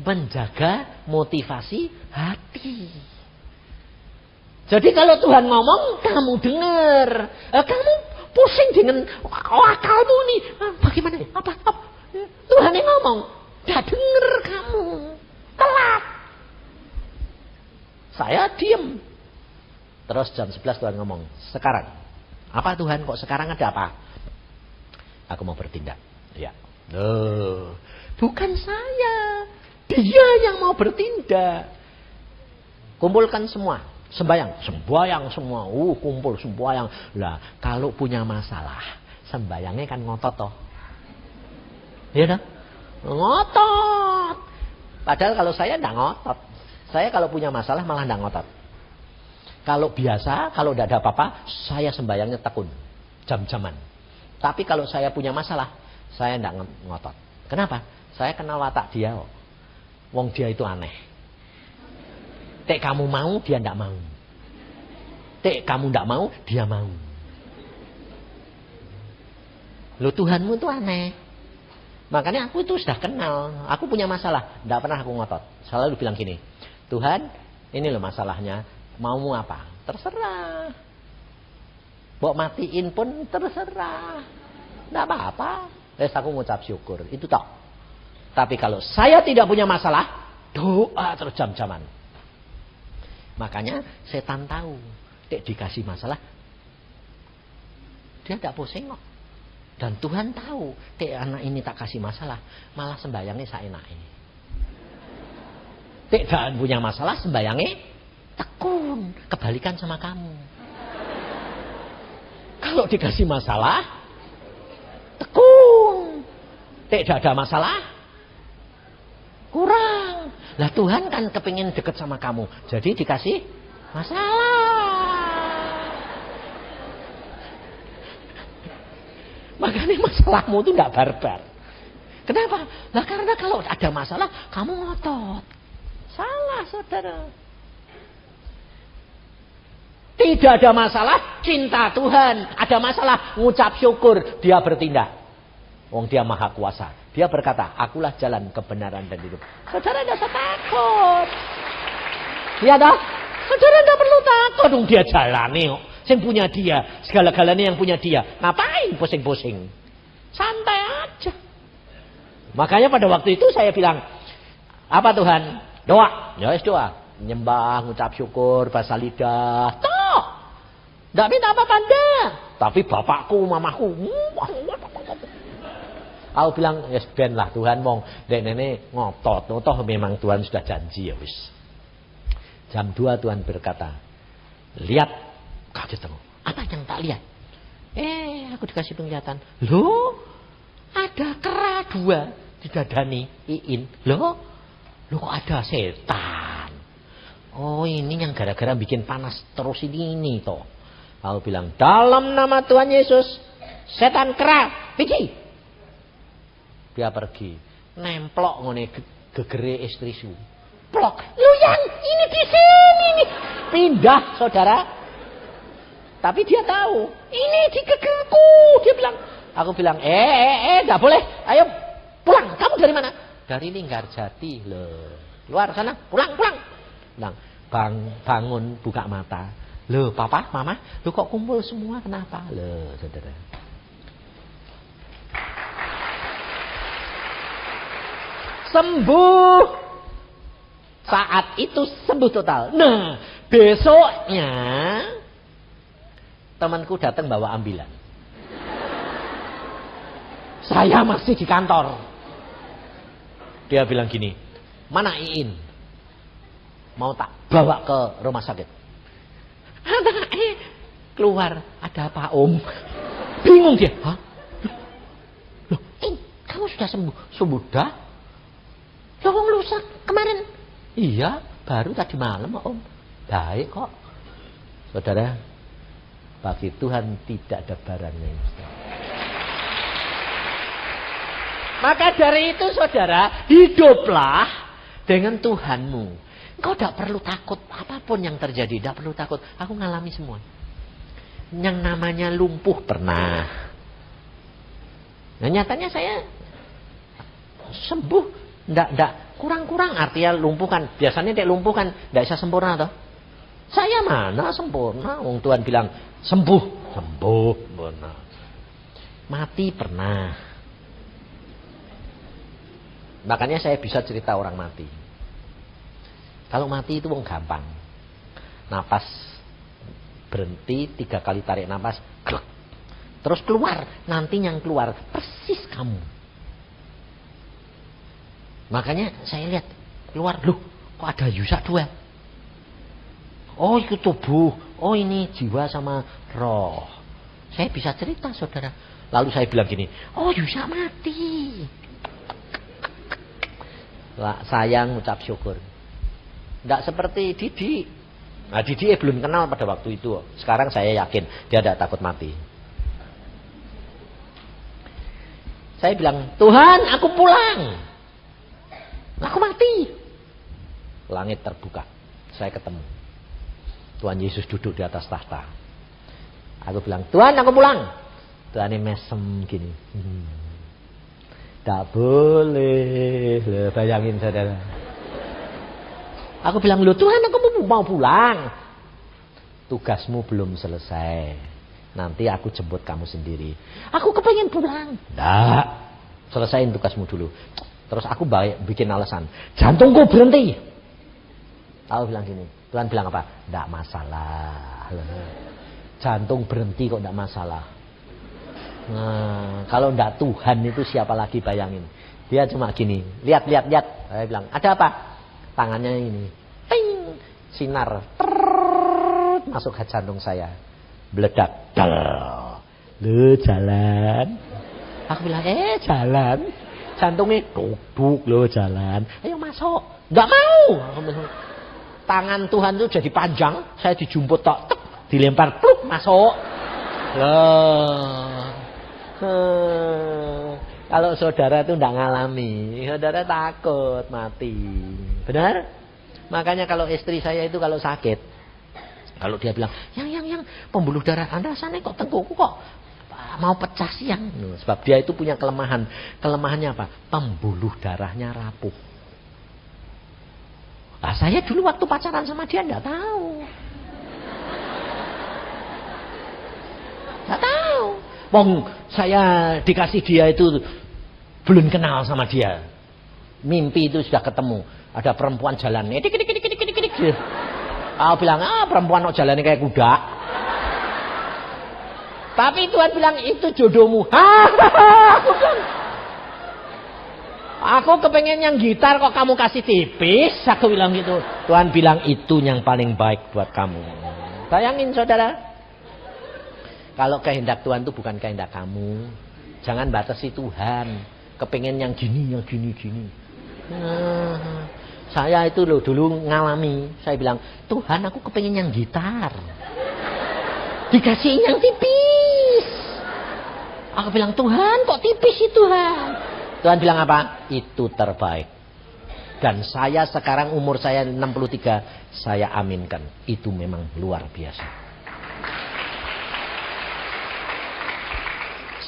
Menjaga motivasi hati. Jadi kalau Tuhan ngomong, kamu dengar. Kamu pusing dengan akalmu nih. Bagaimana? Apa? Tuhan yang ngomong. Tidak dengar kamu. Telat. Saya diam. Terus jam 11 Tuhan ngomong, sekarang. Apa Tuhan, kok sekarang ada apa? Aku mau bertindak. Ya. Bukan saya. Dia yang mau bertindak. Kumpulkan semua. Sembayang semua. Kumpul sembayang. Lah, kalau punya masalah, sembayangnya kan ngotot toh. Iya dah? Ngotot. Padahal kalau saya enggak ngotot. Saya kalau punya masalah malah enggak ngotot. Kalau biasa, kalau tidak ada apa-apa, saya sembayangnya tekun. Jam-jaman. Tapi kalau saya punya masalah, saya tidak ngotot. Kenapa? Saya kenal watak dia. Wong dia itu aneh. Tek kamu mau, dia tidak mau. Tek kamu tidak mau, dia mau. Loh, Tuhanmu itu aneh. Makanya aku itu sudah kenal. Aku punya masalah. Tidak pernah aku ngotot. Selalu bilang gini. Tuhan, ini loh masalahnya. Maumu apa? Terserah. Bawa matiin pun terserah. Tidak apa-apa. Aku ngucap syukur. Itu toh. Tapi kalau saya tidak punya masalah, doa terus jam-jaman. Makanya setan tahu. Dek dikasih masalah, dia tidak pusing kok. Dan Tuhan tahu, dek anak ini tak kasih masalah, malah sembayangnya seenaknya. Dek tidak punya masalah, sembayangnya tekun. Kebalikan sama kamu. Kalau dikasih masalah, tekun. Dek tidak ada masalah, kurang. Lah Tuhan kan kepingin deket sama kamu, jadi dikasih masalah. Makanya masalahmu itu tidak barbar. Kenapa? Lah karena kalau ada masalah, kamu ngotot. Salah, saudara. Tidak ada masalah, cinta Tuhan. Ada masalah, ngucap syukur. Dia bertindak. Wong dia maha kuasa. Dia berkata, akulah jalan kebenaran dan hidup. Saudara tidak usah takut. Iya dah. Saudara tidak perlu takut. Dong dia jalani kok. Yang punya dia. Segala-galanya yang punya dia. Ngapain pusing-pusing? Santai aja. Makanya pada waktu itu saya bilang, apa Tuhan? Doa. Ya wis doa. Nyembah, ngucap syukur, bahasa lidah. Toh. Tidak minta apa-apa dah. Tapi bapakku, mamaku. Aku bilang, ya ben lah Tuhan mong. Dek nenek ngotot. Toh memang Tuhan sudah janji ya wis. Jam 2 Tuhan berkata, lihat. Kaget aku. Apa yang tak lihat? Aku dikasih penglihatan. Loh, ada kera 2 didadani Iin. Loh kok ada setan? Oh ini yang gara-gara bikin panas terus ini toh. Aku bilang, dalam nama Tuhan Yesus, setan kera, pergi. Dia pergi. Nemplok ngene gegere istriku. Plok. Lu yang ini di sini nih. Pindah, saudara. Tapi dia tahu, ini di gegerku. Dia bilang, aku bilang, enggak boleh. Ayo pulang. Kamu dari mana? Dari Linggarjati. Loh, keluar sana. Pulang. Bilang, bangun, buka mata. Loh, papa, mama, lu kok kumpul semua? Kenapa? Loh, saudara. Sembuh. Saat itu sembuh total. Nah, besoknya temanku datang bawa ambilan. Saya masih di kantor. Dia bilang gini, mana Iin? Mau tak bawa ke rumah sakit? Keluar, ada apa Om? Bingung dia. Hah? Loh, kamu sudah sembuh? Sudah? Ya wong lusa kemarin. Iya, baru tadi malam Om. Baik kok. Saudara, bagi Tuhan tidak ada barangnya. Maka dari itu saudara, hiduplah dengan Tuhanmu. Engkau tidak perlu takut apapun yang terjadi, tidak perlu takut. Aku ngalami semua. Yang namanya lumpuh pernah. Nah nyatanya saya sembuh, enggak kurang-kurang, artinya lumpuh kan. Biasanya dia lumpuh kan enggak bisa sempurna toh. Saya mana sempurna? Wong Tuhan bilang sembuh, benar. Mati pernah. Makanya saya bisa cerita orang mati. Kalau mati itu wong gampang. Napas berhenti 3 kali tarik napas, glek. Terus keluar, nanti yang keluar persis kamu. Makanya saya lihat keluar, loh, kok ada Yusa 2? Oh itu tubuh, oh ini jiwa sama roh. Saya bisa cerita saudara. Lalu saya bilang gini, oh Yusa mati. Lah, saya ngucap syukur. Tidak seperti Didi. Nah, Didi belum kenal pada waktu itu. Sekarang saya yakin dia tidak takut mati. Saya bilang, Tuhan, aku pulang. Aku mati. Langit terbuka. Saya ketemu. Tuhan Yesus duduk di atas tahta. Aku bilang, Tuhan, aku pulang. Tuhan ini mesem gini. Tak boleh. Loh, bayangin saudara. Aku bilang, loh Tuhan, aku mau pulang. Tugasmu belum selesai. Nanti aku jemput kamu sendiri. Aku kepengen pulang. Nggak. Selesaiin tugasmu dulu. Terus aku bikin alasan. Jantungku berhenti. Aku bilang gini. Tuhan bilang apa? Nggak masalah. Jantung berhenti kok nggak masalah. Nah, kalau nggak Tuhan itu siapa lagi bayangin. Dia cuma gini. Lihat. Saya bilang, ada apa? Tangannya ini. Ting. Sinar. Trrrr, masuk ke jantung saya. Meledak. Lu jalan. Aku bilang, jalan. Jantungnya duk lo jalan. Ayo masuk. Nggak mau. Tangan Tuhan itu jadi panjang. Saya dijumput tok. Dilempar. Pluk. Masuk. Loh. Kalau saudara itu nggak ngalami. Saudara takut mati. Benar? Makanya kalau istri saya itu kalau sakit. Kalau dia bilang, yang pembuluh darah Anda sana kok tengkukku kok mau pecah siang. Sebab dia itu punya kelemahan. Kelemahannya apa? Pembuluh darahnya rapuh. Nah, saya dulu waktu pacaran sama dia enggak tahu. Enggak tahu. Wong saya dikasih dia itu belum kenal sama dia. Mimpi itu sudah ketemu. Ada perempuan jalan. Dik. Aku bilang, perempuan kok jalannya kayak kuda. Tapi Tuhan bilang, itu jodohmu. Aku bilang, aku kepengen yang gitar kok kamu kasih tipis. Aku bilang gitu. Tuhan bilang, itu yang paling baik buat kamu. Bayangin saudara. Kalau kehendak Tuhan itu bukan kehendak kamu. Jangan batasi Tuhan. Kepengen yang gini. Saya itu loh dulu ngalami. Saya bilang, Tuhan aku kepengen yang gitar. Dikasih yang tipis. Aku bilang, Tuhan kok tipis sih Tuhan. Tuhan bilang apa? Itu terbaik. Dan saya sekarang umur saya 63. Saya aminkan. Itu memang luar biasa.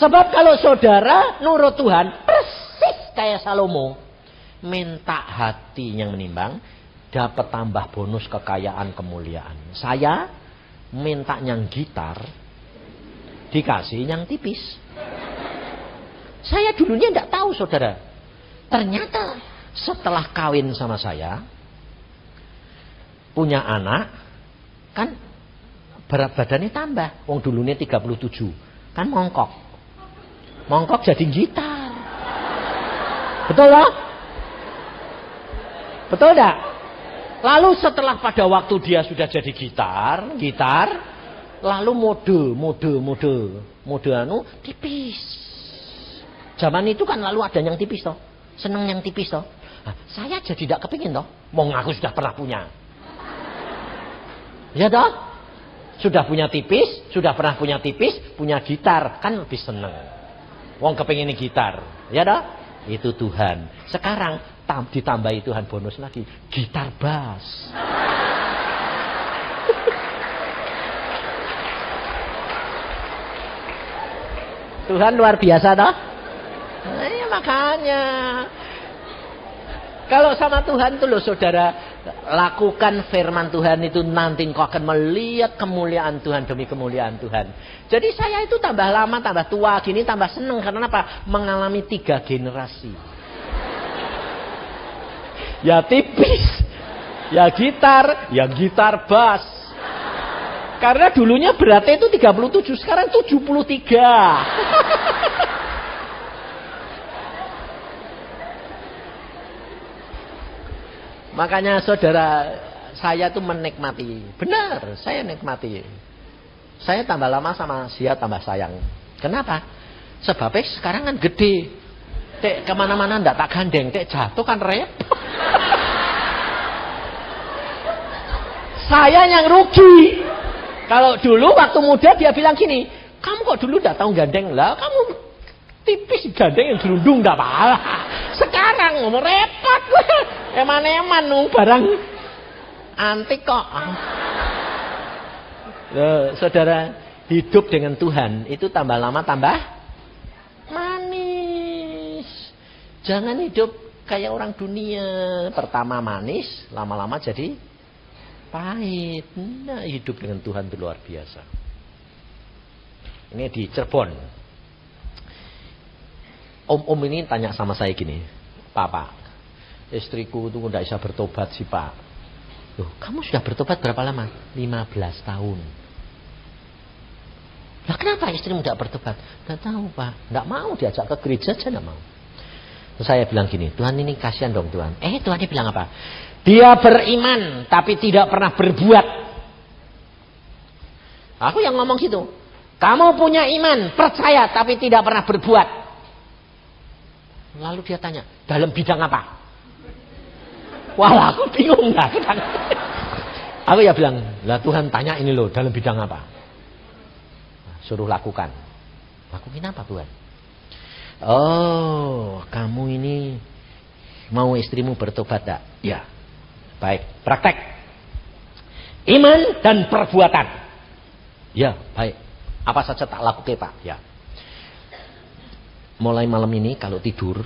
Sebab kalau saudara nurut Tuhan. Persis kayak Salomo. Minta hati yang menimbang, dapat tambah bonus kekayaan kemuliaan. Saya minta yang gitar, dikasih yang tipis. Saya dulunya tidak tahu saudara. Ternyata setelah kawin sama saya, punya anak, kan berat badannya tambah. Wong dulunya 37, kan mongkok. Mongkok jadi gitar. Betul lah? Betul enggak? Lalu setelah pada waktu dia sudah jadi gitar, lalu mode anu tipis. Zaman itu kan lalu ada yang tipis toh. Seneng yang tipis toh. Nah, saya jadi tidak kepingin toh. Mau ngaku sudah pernah punya. Ya toh? Sudah punya tipis, sudah pernah punya tipis, punya gitar, kan lebih seneng. Wong kepingin gitar. Ya toh? Itu Tuhan. Sekarang ditambahi Tuhan bonus lagi, gitar bass. Tuhan luar biasa toh? Ya makanya kalau sama Tuhan tuh loh saudara, lakukan firman Tuhan itu nanti kau akan melihat kemuliaan Tuhan demi kemuliaan Tuhan. Jadi saya itu tambah lama, tambah tua gini, tambah seneng karena apa? Mengalami 3 generasi. Ya tipis, ya gitar bass. Karena dulunya beratnya itu 37, sekarang 73. Makanya saudara, saya tuh menikmati. Benar, saya nikmati. Saya tambah lama sama dia tambah sayang. Kenapa? Sebabnya sekarang kan gede. Tek kemana-mana ndak tak gandeng, tek jatuh kan repot. Saya yang rugi. Kalau dulu waktu muda dia bilang gini, kamu kok dulu tidak tahu gandeng lah, kamu tipis gandeng yang gerundung tidak apa-apa. Sekarang ngomong repot, eman-eman barang antik kok. Loh, saudara, hidup dengan Tuhan itu tambah lama tambah manis. Jangan hidup kayak orang dunia. Pertama manis, lama-lama jadi pahit. Nah, hidup dengan Tuhan itu luar biasa. Ini di Cirebon. Om ini tanya sama saya gini, Pak, istriku itu tidak bisa bertobat sih Pak. Loh, kamu sudah bertobat berapa lama? 15 tahun. Lah kenapa istrimu tidak bertobat? Tidak tahu Pak, tidak mau diajak ke gereja aja tidak mau. Terus saya bilang gini, Tuhan ini kasihan dong Tuhan. Tuhan ini bilang apa? Dia beriman tapi tidak pernah berbuat. Aku yang ngomong gitu. Kamu punya iman, percaya tapi tidak pernah berbuat. Lalu dia tanya, dalam bidang apa? Wah, aku bingung dah. Aku ya bilang, lah Tuhan tanya ini loh, dalam bidang apa? Suruh lakukan. Lakuin apa Tuhan? Oh, kamu ini mau istrimu bertobat tak? Ya. Baik, praktek. Iman dan perbuatan. Ya, baik. Apa saja tak lakukan Pak? Ya. Mulai malam ini kalau tidur,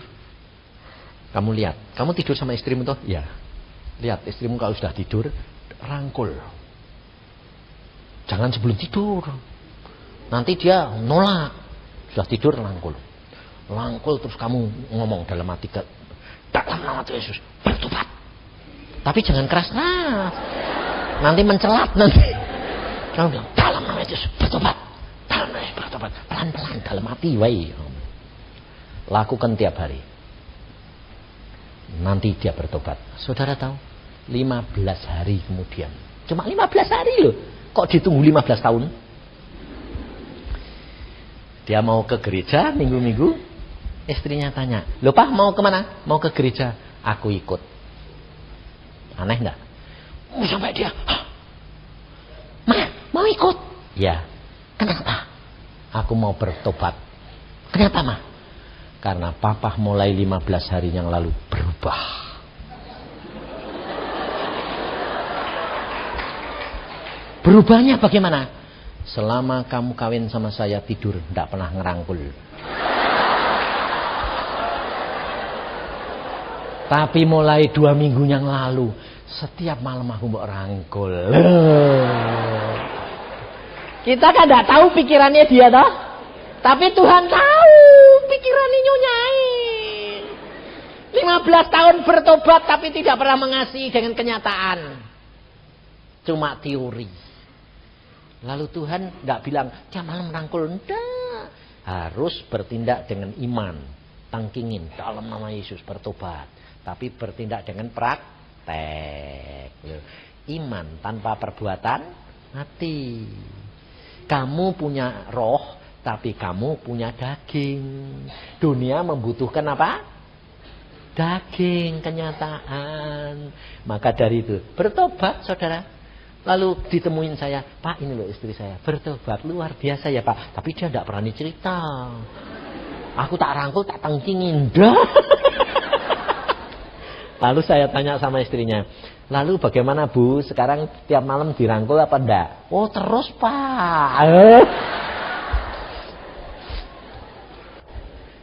kamu lihat. Kamu tidur sama istrimu toh? Ya. Lihat istrimu kalau sudah tidur, rangkul. Jangan sebelum tidur. Nanti dia nolak. Sudah tidur rangkul. Rangkul terus kamu ngomong dalam hati, dalam nama Tuhan Yesus bertobat. Tapi jangan keras-keras. Nanti mencelat nanti. Kamu bilang dalam nama Yesus bertobat. Dalam nama Yesus bertobat. Pelan-pelan dalam hati wai. Lakukan tiap hari. Nanti dia bertobat. Saudara tahu? 15 hari kemudian. Cuma 15 hari loh. Kok ditunggu 15 tahun? Dia mau ke gereja minggu-minggu, istrinya tanya, "Loh Pak, mau kemana?" "Mau ke gereja." "Aku ikut." Aneh enggak? Sampai dia, "Ma, mau ikut?" "Ya." "Kenapa?" "Aku mau bertobat." "Kenapa, Ma?" "Karena Papa mulai 15 hari yang lalu berubah." Berubahnya bagaimana? Selama kamu kawin sama saya tidur tidak pernah ngerangkul. Tapi mulai 2 minggu yang lalu setiap malam aku mau rangkul. Kita kan tidak tahu pikirannya dia toh. Tapi Tuhan tahu pikirannya nyonyain. 15 tahun bertobat tapi tidak pernah mengasihi dengan kenyataan. Cuma teori. Lalu Tuhan tidak bilang, "Tiap malam rangkul." Tidak. Harus bertindak dengan iman. Tangkingin dalam nama Yesus bertobat. Tapi bertindak dengan praktek. Iman tanpa perbuatan mati. Kamu punya roh, tapi kamu punya daging. Dunia membutuhkan apa? Daging, kenyataan. Maka dari itu, bertobat saudara. Lalu ditemuin saya, "Pak, ini loh istri saya bertobat luar biasa ya Pak." Tapi dia tidak berani cerita. Aku tak rangkul, tak tangkingin. Lalu saya tanya sama istrinya, "Lalu bagaimana Bu? Sekarang tiap malam dirangkul apa enggak?" "Oh terus Pak."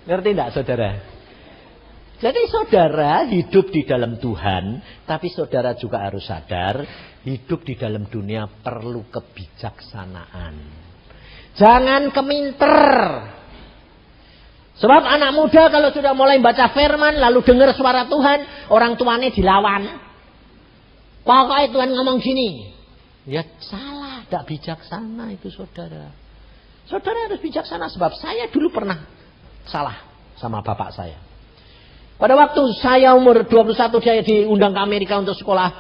Ngerti enggak saudara? Jadi saudara hidup di dalam Tuhan, tapi saudara juga harus sadar, hidup di dalam dunia perlu kebijaksanaan. Jangan keminter. Sebab anak muda kalau sudah mulai baca firman, lalu dengar suara Tuhan, orang tuanya dilawan. Pokoknya Tuhan ngomong gini. Ya salah, tidak bijaksana itu saudara. Saudara harus bijaksana, sebab saya dulu pernah salah sama bapak saya. Pada waktu saya umur 21, saya diundang ke Amerika untuk sekolah.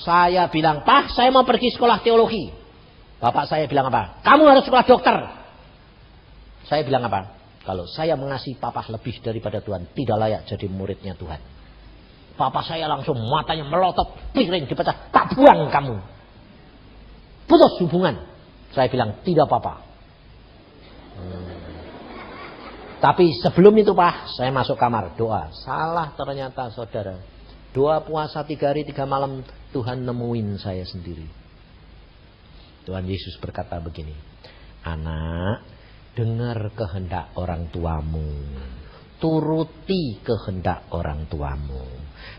Saya bilang, "Pak, saya mau pergi sekolah teologi." Bapak saya bilang apa? "Kamu harus sekolah dokter." Saya bilang apa? "Kalau saya mengasihi Papa lebih daripada Tuhan, tidak layak jadi muridnya Tuhan." Papa saya langsung matanya melotot, piring dipecah, "Tak buang kamu." putus hubungan. Saya bilang, tidak apa-apa. Tapi sebelum itu Pak, saya masuk kamar, doa. Salah ternyata saudara. Doa puasa 3 hari 3 malam, Tuhan nemuin saya sendiri. Tuhan Yesus berkata begini, anak, dengar kehendak orang tuamu. Turuti kehendak orang tuamu.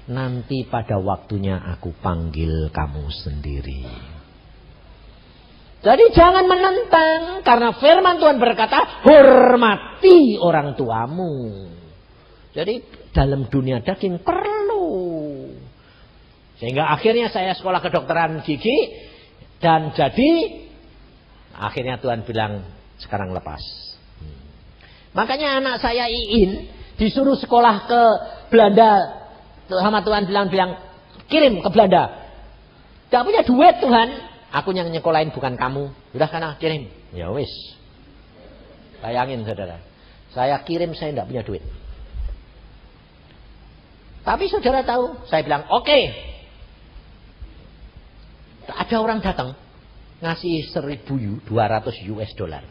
Nanti pada waktunya aku panggil kamu sendiri. Jadi jangan menentang, karena firman Tuhan berkata, hormati orang tuamu. Jadi dalam dunia daging perlu. Sehingga akhirnya saya sekolah kedokteran gigi, dan jadi akhirnya Tuhan bilang, sekarang lepas. Makanya anak saya Iin disuruh sekolah ke Belanda, sama Tuhan bilang kirim ke Belanda. Gak punya duit Tuhan. Aku yang nyekolahin bukan kamu. Udah kana kirim. Ya wis. Bayangin saudara. Saya kirim, saya tidak punya duit. Tapi saudara tahu, saya bilang oke. Ada orang datang ngasih 1.200 US dollar.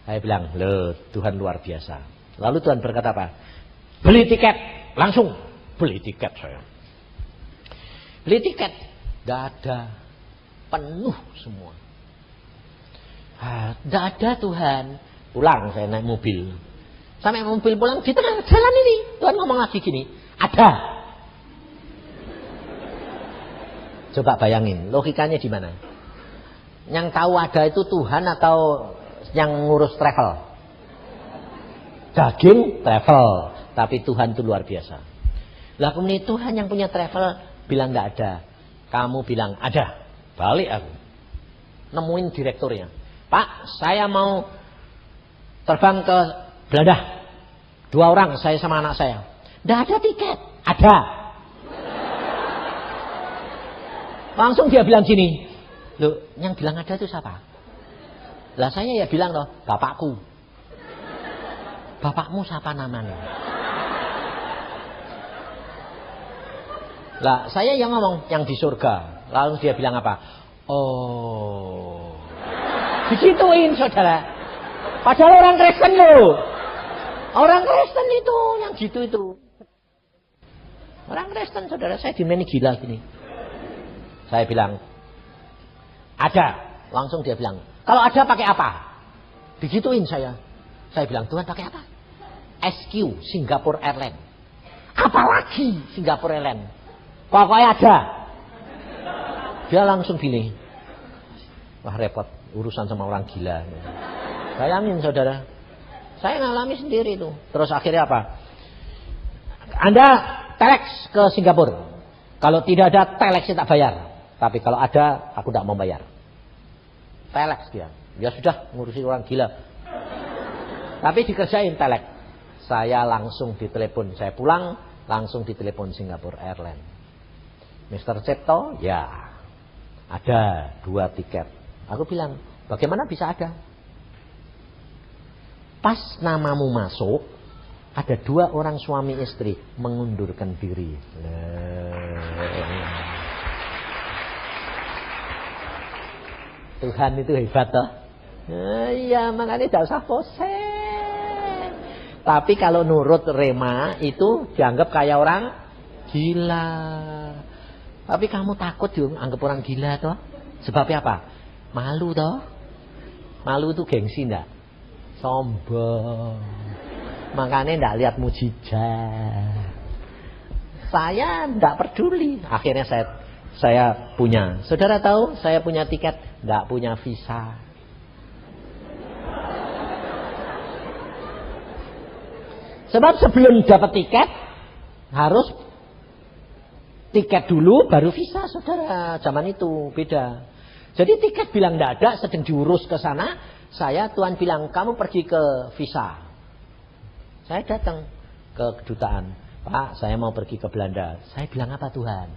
Saya bilang, loh Tuhan luar biasa. Lalu Tuhan berkata apa? Beli tiket. Langsung beli tiket saya. Beli tiket. Tidak ada. Penuh semua. Tidak ada Tuhan. Pulang saya naik mobil. Sampai mobil pulang di tengah jalan ini. Tuhan ngomong lagi gini. Ada. Coba bayangin. Logikanya di mana? Yang tahu ada itu Tuhan atau yang ngurus travel? Daging travel. Tapi Tuhan itu luar biasa. Lah kemudian Tuhan yang punya travel bilang tidak ada. Kamu bilang ada. Balik aku. Nemuin direkturnya. Pak, saya mau terbang ke Belanda. 2 orang, saya sama anak saya. Tidak ada tiket. Ada. Langsung dia bilang gini. Loh, yang bilang ada itu siapa? Lah saya ya bilang loh, bapakku. Bapakmu siapa namanya? Lah saya yang ngomong, yang di surga. Lalu dia bilang apa? Oh. Digituin saudara. Padahal orang Kristen loh. Orang Kristen itu yang gitu itu. Orang Kristen saudara, saya dimeni gila gini. Saya bilang, ada. Langsung dia bilang, kalau ada pakai apa? Digituin saya. Saya bilang, Tuhan pakai apa? SQ, Singapore Airlines. Apalagi Singapore Airlines? Pokoknya ada. Dia langsung gini. Wah repot, urusan sama orang gila. Bayangin saudara. Saya ngalami sendiri itu. Terus akhirnya apa? Anda telex ke Singapura. Kalau tidak ada telex tak bayar. Tapi kalau ada, aku tidak mau bayar. Telex dia. Ya sudah, ngurusi orang gila. Tapi dikerjain telex. Saya langsung ditelepon. Saya pulang, langsung ditelepon Singapore Airlines. Mr. Cipto, ya. Ada 2 tiket. Aku bilang, bagaimana bisa ada? Pas namamu masuk, ada 2 orang suami istri mengundurkan diri. Tuhan itu hebat toh. Iya, makanya tidak usah posen. Tapi kalau nurut rema itu dianggap kayak orang gila. Tapi kamu takut dianggap orang gila toh? Sebabnya apa? Malu toh? Malu itu gengsi enggak? Sombong. Makanya enggak lihat mujizat. Saya enggak peduli. Akhirnya saya punya. Saudara tahu saya punya tiket, enggak punya visa. Sebab sebelum dapat tiket harus tiket dulu baru visa saudara. Zaman itu beda. Jadi tiket bilang tidak ada, sedang diurus ke sana. Tuhan bilang kamu pergi ke visa. Saya datang ke kedutaan. Pak, saya mau pergi ke Belanda. Saya bilang apa Tuhan?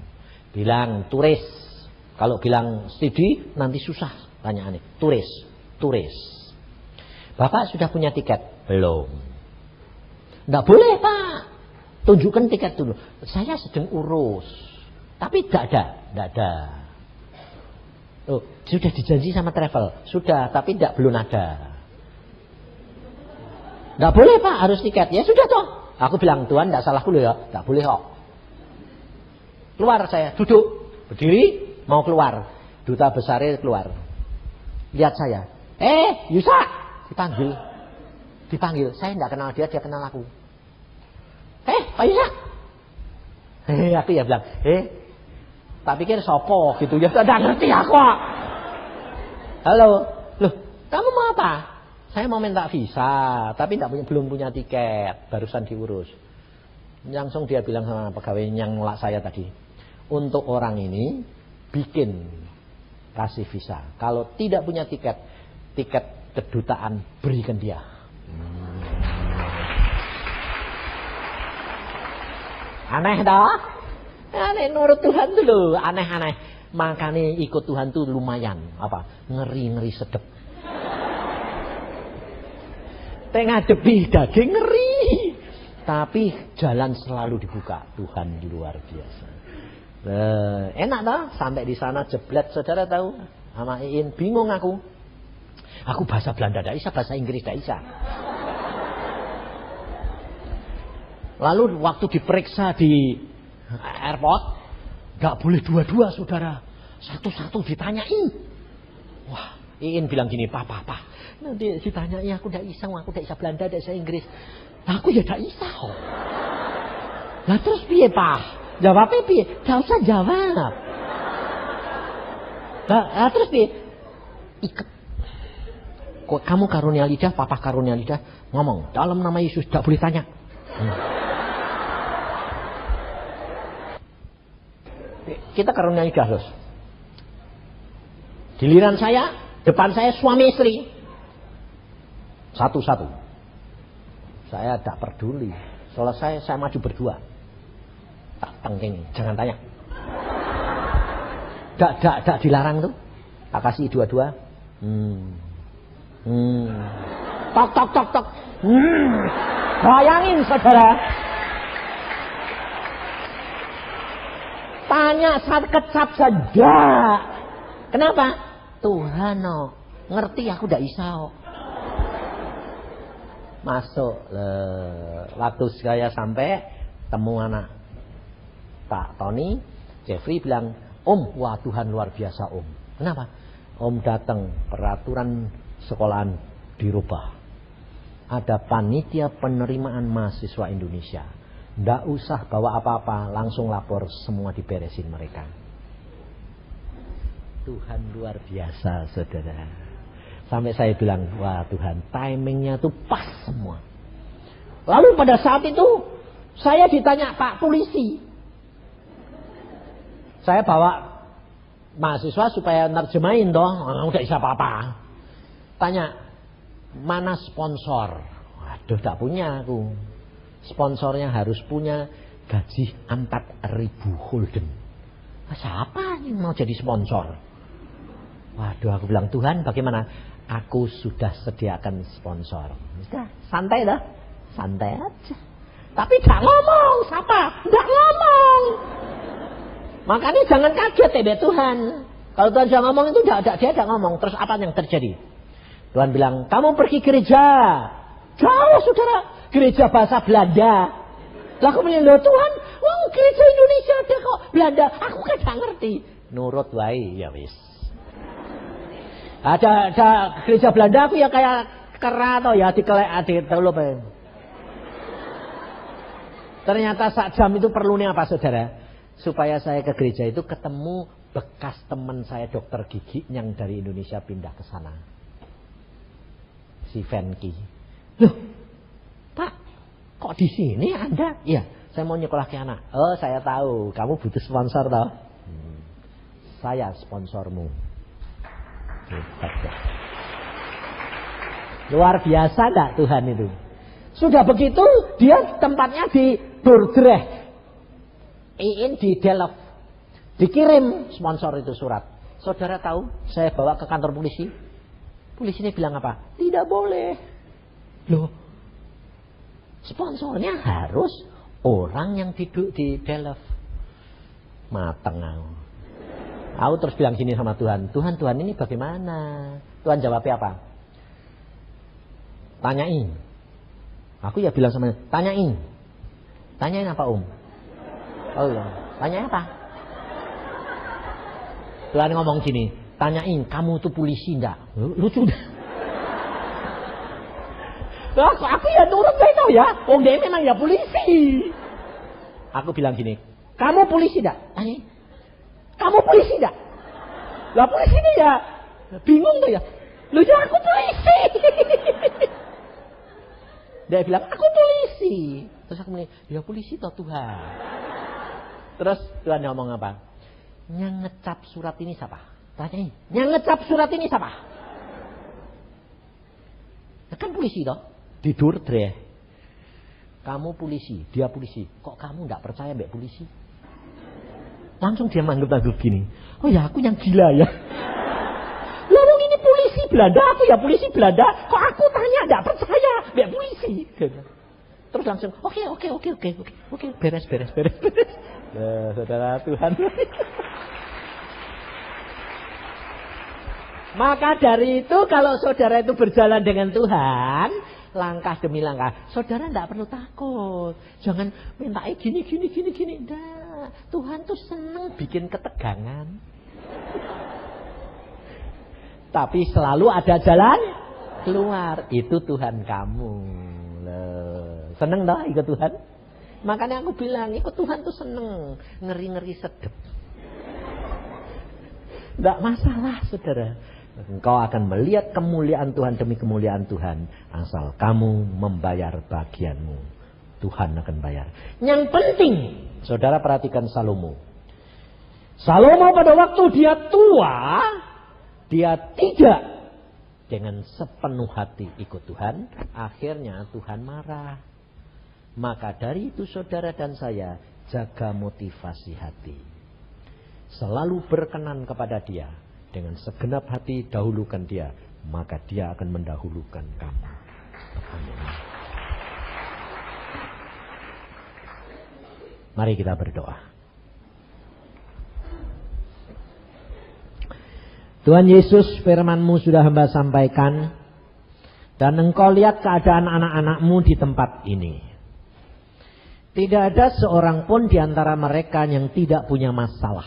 Bilang turis. Kalau bilang studi nanti susah tanyaannya. Turis. Bapak sudah punya tiket? Belum. Tidak boleh Pak. Tunjukkan tiket dulu. Saya sedang urus. Tapi tidak ada. Oh, sudah dijanji sama travel. Sudah, tapi belum ada. Nggak boleh Pak, harus tiket. Ya sudah toh. Aku bilang, Tuhan nggak salahku loh ya. Nggak boleh kok. Keluar saya, duduk. Berdiri, mau keluar. Duta besarnya keluar. Lihat saya. Yusa. Dipanggil. Saya nggak kenal dia kenal aku. Pak Yusa. Aku ya bilang, tak pikir sopo gitu ya. Tidak ngerti aku. Halo. Loh, kamu mau apa? Saya mau minta visa, tapi belum punya tiket, barusan diurus. Langsung dia bilang sama pegawai yang nolak saya tadi, untuk orang ini bikin kasih visa. Kalau tidak punya tiket kedutaan berikan dia. Aneh dah. Aneh nurut Tuhan dulu, aneh-aneh. Makanya ikut Tuhan tuh lumayan, ngeri-ngeri sedep. Ngadepi daging ngeri, tapi jalan selalu dibuka. Tuhan luar biasa. Enak dah, sampai di sana jeblet. Saudara tahu, sama Iin bingung aku bahasa Belanda tidak bisa, bahasa Inggris tidak bisa. Lalu waktu diperiksa di airport, nggak boleh dua-dua saudara, satu-satu ditanyai. Wah, Iin bilang gini, Pak, nanti ditanyai aku tidak bisa Belanda, tidak bisa Inggris. Aku ya tidak bisa. Nah terus piye Pak? Jawabnya piye? Gak usah jawab. Nah terus piye? Ikat. Kamu karunia lidah, Papa karunia lidah, ngomong dalam nama Yesus, tidak boleh tanya. Kita karunia lidah terus. Giliran saya, depan saya suami istri. Satu-satu. Saya tidak peduli. Selesai saya maju berdua. Tak tengking, jangan tanya. Tidak dilarang tuh. Tak kasih dua-dua. Tok. Bayangin saudara. Tanya kecap saja. Kenapa? Tuhan ngerti aku tidak bisa. Masuk. Waktu saya sampai temu anak Pak Tony, Jeffrey bilang, Om, wah Tuhan luar biasa Om. Kenapa? Om datang, peraturan sekolahan dirubah. Ada panitia penerimaan mahasiswa Indonesia. Tidak usah bawa apa-apa, langsung lapor, semua diberesin mereka. Tuhan luar biasa saudara. Sampai saya bilang, wah Tuhan, timingnya tuh pas semua. Lalu pada saat itu, saya ditanya Pak Polisi. Saya bawa mahasiswa supaya nerjemahin dong, udah bisa apa-apa. Tanya, mana sponsor? Waduh, tak punya aku. Sponsornya harus punya gaji 4.000 gulden. Siapa yang mau jadi sponsor? Waduh, aku bilang, Tuhan bagaimana? Aku sudah sediakan sponsor. Sudah, santai dah. Santai aja. Tapi gak ngomong, siapa? Gak ngomong. Makanya jangan kaget ya Tuhan. Kalau Tuhan sudah ngomong itu dia gak ngomong. Terus apa yang terjadi? Tuhan bilang, kamu pergi gereja. Jauh saudara. Gereja bahasa Belanda. Lah aku bilang, loh Tuhan, gereja Indonesia ada kok. Belanda, aku kan gak ngerti. Nurut wae, ya wis. Ada gereja Belanda aku ya kayak kera atau ya dikelek adik tahu apa. Ternyata sak jam itu perlunya apa saudara? Supaya saya ke gereja itu ketemu bekas teman saya dokter gigi yang dari Indonesia pindah ke sana. Si Venki. Loh, Pak, kok di sini Anda? Iya, saya mau nyekolah ke anak. Oh, saya tahu, kamu butuh sponsor toh. Saya sponsormu. Luar biasa enggak Tuhan itu? Sudah begitu, dia tempatnya di Dordrecht. Iin di Delft. Dikirim sponsor itu surat. Saudara tahu, saya bawa ke kantor polisi. Polisi ini bilang apa? Tidak boleh. Loh, sponsornya harus orang yang duduk di Delft. Mateng aku. Aku terus bilang gini sama Tuhan, Tuhan ini bagaimana? Tuhan jawabnya apa? Tanyain. Aku ya bilang sama dia, tanyain. Tanyain apa Om? Oh iya, tanyain apa? Tuhan ngomong gini, tanyain, kamu tuh polisi enggak? Lucu dah. Aku ya nurut gak tahu ya. Wong dia memang ya polisi. Aku bilang gini, kamu polisi enggak? Tanya. Kamu polisi enggak? Lah polisi ini ya bingung tuh ya. Lu ya aku polisi. Dia bilang, aku polisi. Terus aku bilang, ya polisi toh Tuhan. Terus Tuhan ngomong apa? Yang ngecap surat ini siapa? Tanyain. Yang ngecap surat ini siapa? Kan polisi toh. Tidur deh. Kamu polisi, dia polisi. Kok kamu enggak percaya mbak polisi? Langsung dia manggil-manggil gini. Oh ya aku yang gila ya. Lawang ini polisi Belanda, aku ya polisi Belanda. Kok aku tanya enggak percaya mbak polisi? Terus langsung oke, beres. Ya, saudara Tuhan. Maka dari itu kalau saudara itu berjalan dengan Tuhan, langkah demi langkah, saudara tidak perlu takut. Jangan minta gini. Nah, Tuhan tuh senang bikin ketegangan. Tapi selalu ada jalan keluar. Itu Tuhan kamu. Seneng dah ikut Tuhan. Makanya aku bilang ikut Tuhan tuh seneng. Ngeri-ngeri sedep. Tidak masalah saudara. Engkau akan melihat kemuliaan Tuhan demi kemuliaan Tuhan. Asal kamu membayar bagianmu. Tuhan akan bayar. Yang penting, saudara perhatikan Salomo. Salomo pada waktu dia tua, dia tidak dengan sepenuh hati ikut Tuhan. Akhirnya Tuhan marah. Maka dari itu saudara dan saya jaga motivasi hati. Selalu berkenan kepada dia. Dengan segenap hati dahulukan dia, maka dia akan mendahulukan kamu. Amin. Mari kita berdoa. Tuhan Yesus, firman-Mu sudah hamba sampaikan. Dan Engkau lihat keadaan anak-anak-Mu di tempat ini. Tidak ada seorang pun di antara mereka yang tidak punya masalah.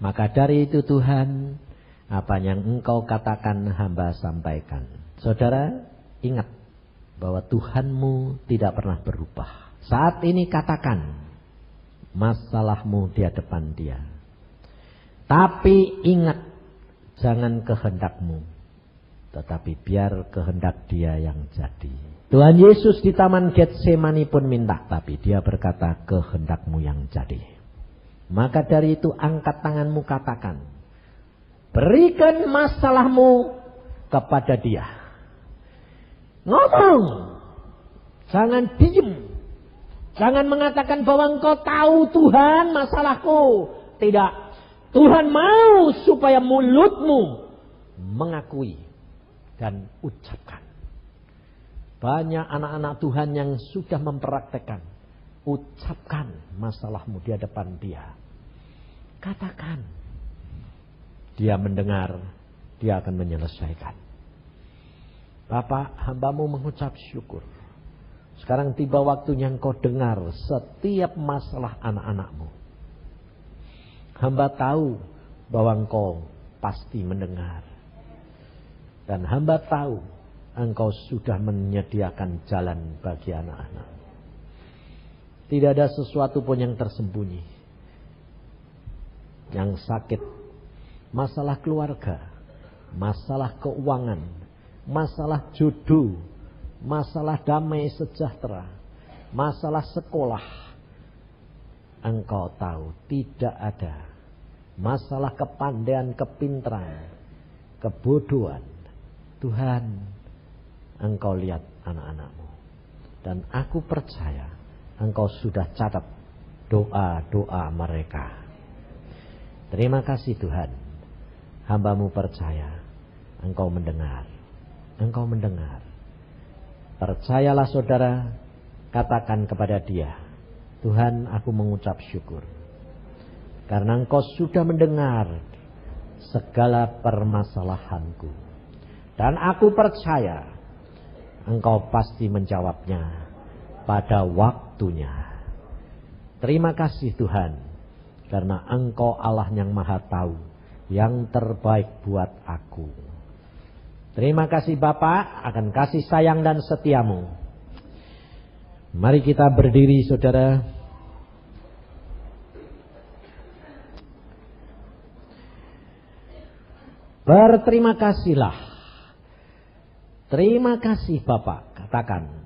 Maka dari itu Tuhan, apa yang Engkau katakan hamba sampaikan. Saudara, ingat bahwa Tuhanmu tidak pernah berubah. Saat ini katakan masalahmu di hadapan Dia. Tapi ingat, jangan kehendakmu, tetapi biar kehendak Dia yang jadi. Tuhan Yesus di Taman Getsemani pun minta, tapi Dia berkata kehendakmu yang jadi. Maka dari itu angkat tanganmu katakan, berikan masalahmu kepada Dia. Ngomong, jangan diem. Jangan mengatakan bahwa engkau tahu Tuhan masalahku. Tidak. Tuhan mau supaya mulutmu mengakui dan ucapkan. Banyak anak-anak Tuhan yang sudah mempraktekkan. Ucapkan masalahmu di hadapan Dia. Katakan. Dia mendengar, Dia akan menyelesaikan. Bapak, hamba-Mu mengucap syukur. Sekarang tiba waktunya Engkau dengar setiap masalah anak-anak-Mu. Hamba tahu bahwa Engkau pasti mendengar. Dan hamba tahu Engkau sudah menyediakan jalan bagi anak-anak. Tidak ada sesuatu pun yang tersembunyi. Yang sakit, masalah keluarga, masalah keuangan, masalah jodoh, masalah damai sejahtera, masalah sekolah. Engkau tahu tidak ada masalah kepandaian, kepintaran, kebodohan. Tuhan, Engkau lihat anak-anak-Mu. Dan aku percaya Engkau sudah catat doa-doa mereka. Terima kasih Tuhan. Hamba-Mu percaya Engkau mendengar. Engkau mendengar. Percayalah saudara, katakan kepada Dia, Tuhan, aku mengucap syukur. karena Engkau sudah mendengar segala permasalahanku. Dan aku percaya Engkau pasti menjawabnya pada waktunya. Terima kasih Tuhan, karena Engkau Allah yang Maha Tahu yang terbaik buat aku. Terima kasih Bapa akan kasih sayang dan setiamu. Mari kita berdiri saudara. Berterima kasihlah. Terima kasih Bapak. Katakan.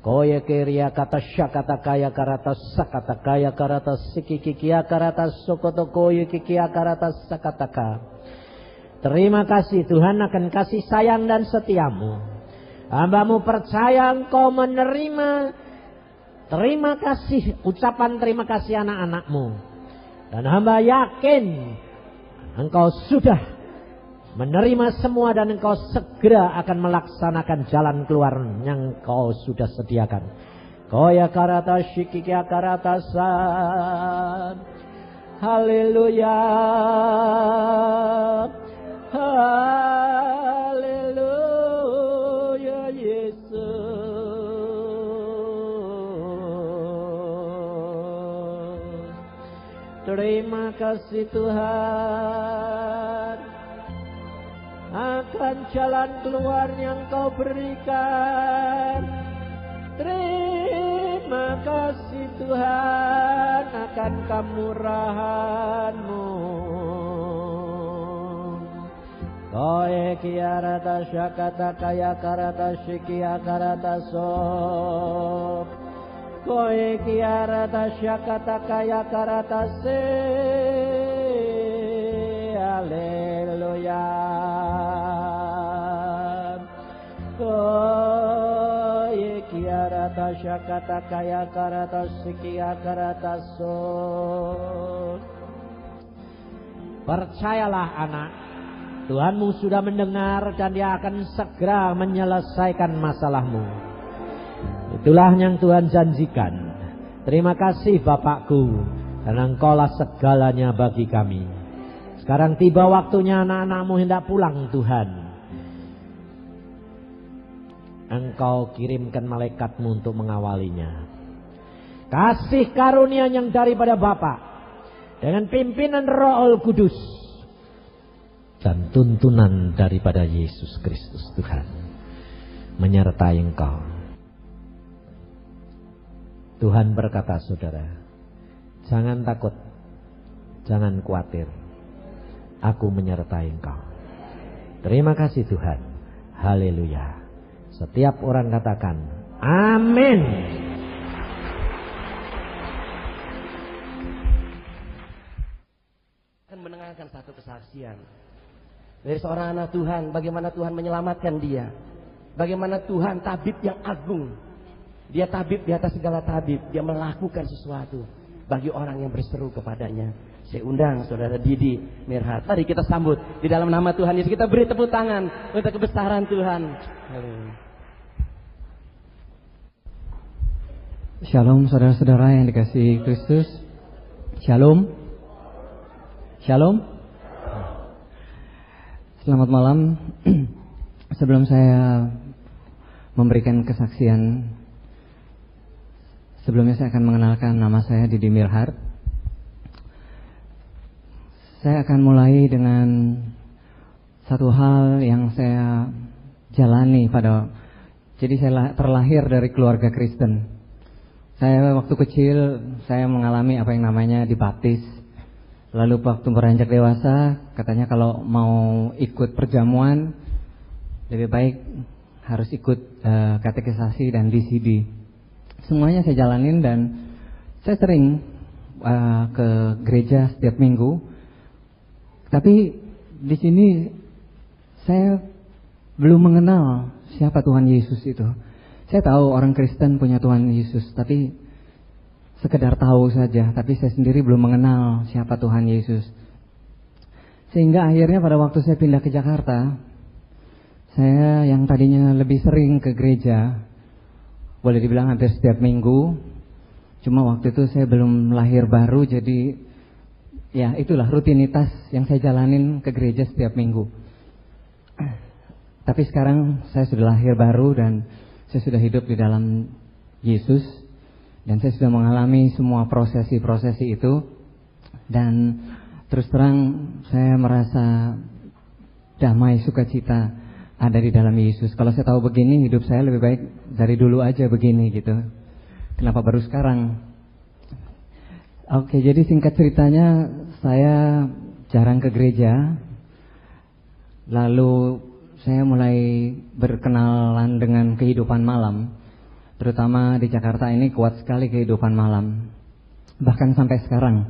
Koye keria kata syakata kaya karata sakata kaya karata sikikikia karata sokoto koye kikia karata sakataka. Terima kasih Tuhan akan kasih sayang dan setiamu. Hamba-Mu percaya Engkau menerima. Terima kasih, ucapan terima kasih anak-anak-Mu. Dan hamba yakin Engkau sudah menerima semua dan Engkau segera akan melaksanakan jalan keluar yang Engkau sudah sediakan. Koya karata shikikia karata san. Haleluya. Haleluya Yesus. Terima kasih Tuhan akan jalan keluar yang Kau berikan. Terima kasih Tuhan akan kemurahan-Mu. Koe kiarata syakata kaya karata shikia karata sok. Koe kiarata syakata kaya karata se. Haleluya. Koe kiarata syakata kaya karata shikia karata sok. Percayalah anak, Tuhanmu sudah mendengar dan Dia akan segera menyelesaikan masalahmu. Itulah yang Tuhan janjikan. Terima kasih Bapakku, karena Engkaulah segalanya bagi kami. Sekarang tiba waktunya anak-anak-Mu hendak pulang Tuhan. Engkau kirimkan malaikat-Mu untuk mengawalinya. Kasih karunia yang daripada Bapa dengan pimpinan Roh Kudus dan tuntunan daripada Yesus Kristus Tuhan menyertai engkau. Tuhan berkata saudara, jangan takut, jangan khawatir, aku menyertai engkau. Terima kasih Tuhan. Haleluya. Setiap orang katakan amin. Akan mendengarkan satu kesaksian dari seorang anak Tuhan, bagaimana Tuhan menyelamatkan dia. Bagaimana Tuhan tabib yang agung. Dia tabib di atas segala tabib. Dia melakukan sesuatu bagi orang yang berseru kepadanya. Saya undang saudara Didi Mirhat. Mari kita sambut di dalam nama Tuhan Yesus. Kita beri tepuk tangan untuk kebesaran Tuhan. Shalom saudara-saudara yang dikasihi Kristus. Shalom. Shalom. Selamat malam. Sebelum saya memberikan kesaksian, sebelumnya saya akan mengenalkan nama saya Didi Mirhat. Saya akan mulai dengan satu hal yang saya jalani jadi saya terlahir dari keluarga Kristen. Saya waktu kecil saya mengalami apa yang namanya dibaptis. Lalu waktu beranjak dewasa, katanya kalau mau ikut perjamuan lebih baik harus ikut katekisasi dan DCD. Semuanya saya jalanin dan saya sering ke gereja setiap minggu. Tapi di sini saya belum mengenal siapa Tuhan Yesus itu. Saya tahu orang Kristen punya Tuhan Yesus, tapi sekedar tahu saja. Tapi saya sendiri belum mengenal siapa Tuhan Yesus. Sehingga akhirnya pada waktu saya pindah ke Jakarta, saya yang tadinya lebih sering ke gereja, boleh dibilang hampir setiap minggu. Cuma waktu itu saya belum lahir baru, jadi ya itulah rutinitas yang saya jalanin ke gereja setiap minggu. Tapi sekarang saya sudah lahir baru dan saya sudah hidup di dalam Yesus. Dan saya sudah mengalami semua prosesi-prosesi itu. Dan terus terang saya merasa damai, sukacita ada di dalam Yesus. Kalau saya tahu begini, hidup saya lebih baik dari dulu aja begini gitu. Kenapa baru sekarang? Oke, jadi singkat ceritanya saya jarang ke gereja. Lalu saya mulai berkenalan dengan kehidupan malam. Terutama di Jakarta ini kuat sekali kehidupan malam. Bahkan sampai sekarang.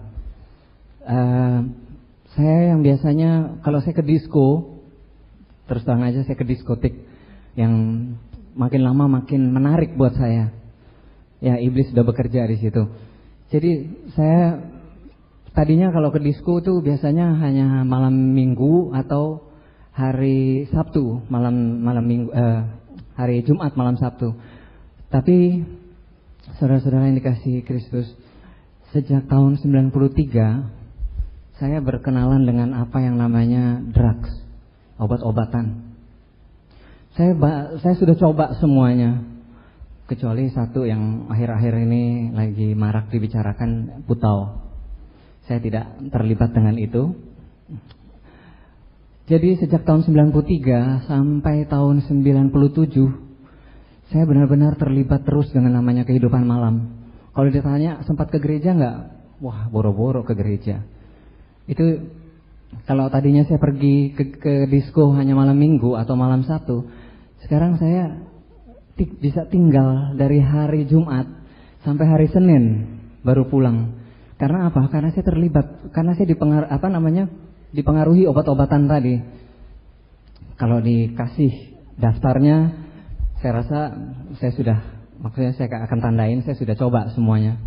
Saya yang biasanya kalau saya ke disco, terus terang aja saya ke diskotik yang makin lama makin menarik buat saya. Ya, iblis sudah bekerja di situ. Jadi saya tadinya kalau ke disco tuh biasanya hanya malam Minggu atau hari Sabtu, malam Minggu, hari Jumat malam Sabtu. Tapi saudara-saudara yang dikasihi Kristus, sejak tahun 93 saya berkenalan dengan apa yang namanya drugs, obat-obatan. Saya sudah coba semuanya, kecuali satu yang akhir-akhir ini lagi marak dibicarakan, putau. Saya tidak terlibat dengan itu. Jadi sejak tahun 93 sampai tahun 97 saya benar-benar terlibat terus dengan namanya kehidupan malam. Kalau ditanya sempat ke gereja enggak? Wah, boro-boro ke gereja. Itu kalau tadinya saya pergi ke disco hanya malam Minggu atau malam Sabtu, sekarang saya bisa tinggal dari hari Jumat sampai hari Senin baru pulang. Karena apa? Karena saya terlibat, karena saya dipengaruhi obat-obatan tadi. Kalau dikasih daftarnya, saya rasa maksudnya saya akan tandain, saya sudah coba semuanya.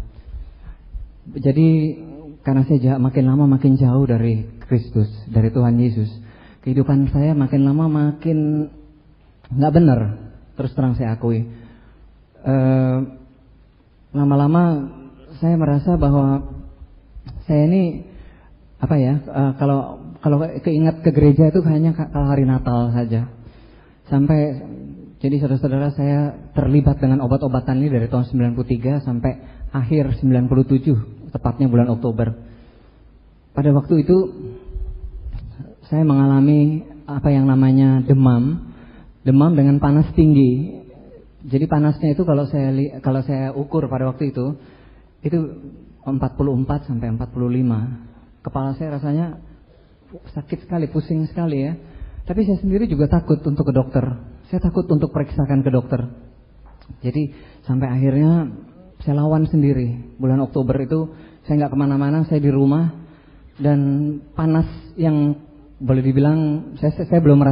Jadi karena saya makin lama makin jauh dari Kristus, dari Tuhan Yesus, kehidupan saya makin lama makin nggak benar. Terus terang saya akui. Lama-lama saya merasa bahwa saya ini kalau keingat ke gereja itu hanya kalau hari Natal saja. Jadi saudara-saudara, saya terlibat dengan obat-obatan ini dari tahun 93 sampai akhir 97, tepatnya bulan Oktober. Pada waktu itu saya mengalami apa yang namanya demam dengan panas tinggi. Jadi panasnya itu kalau saya ukur pada waktu itu 44 sampai 45. Kepala saya rasanya sakit sekali, pusing sekali ya. Tapi saya sendiri juga takut untuk ke dokter. Saya takut untuk periksakan ke dokter. Jadi sampai akhirnya saya lawan sendiri. Bulan Oktober itu saya nggak kemana-mana, saya di rumah. Dan panas yang boleh dibilang saya belum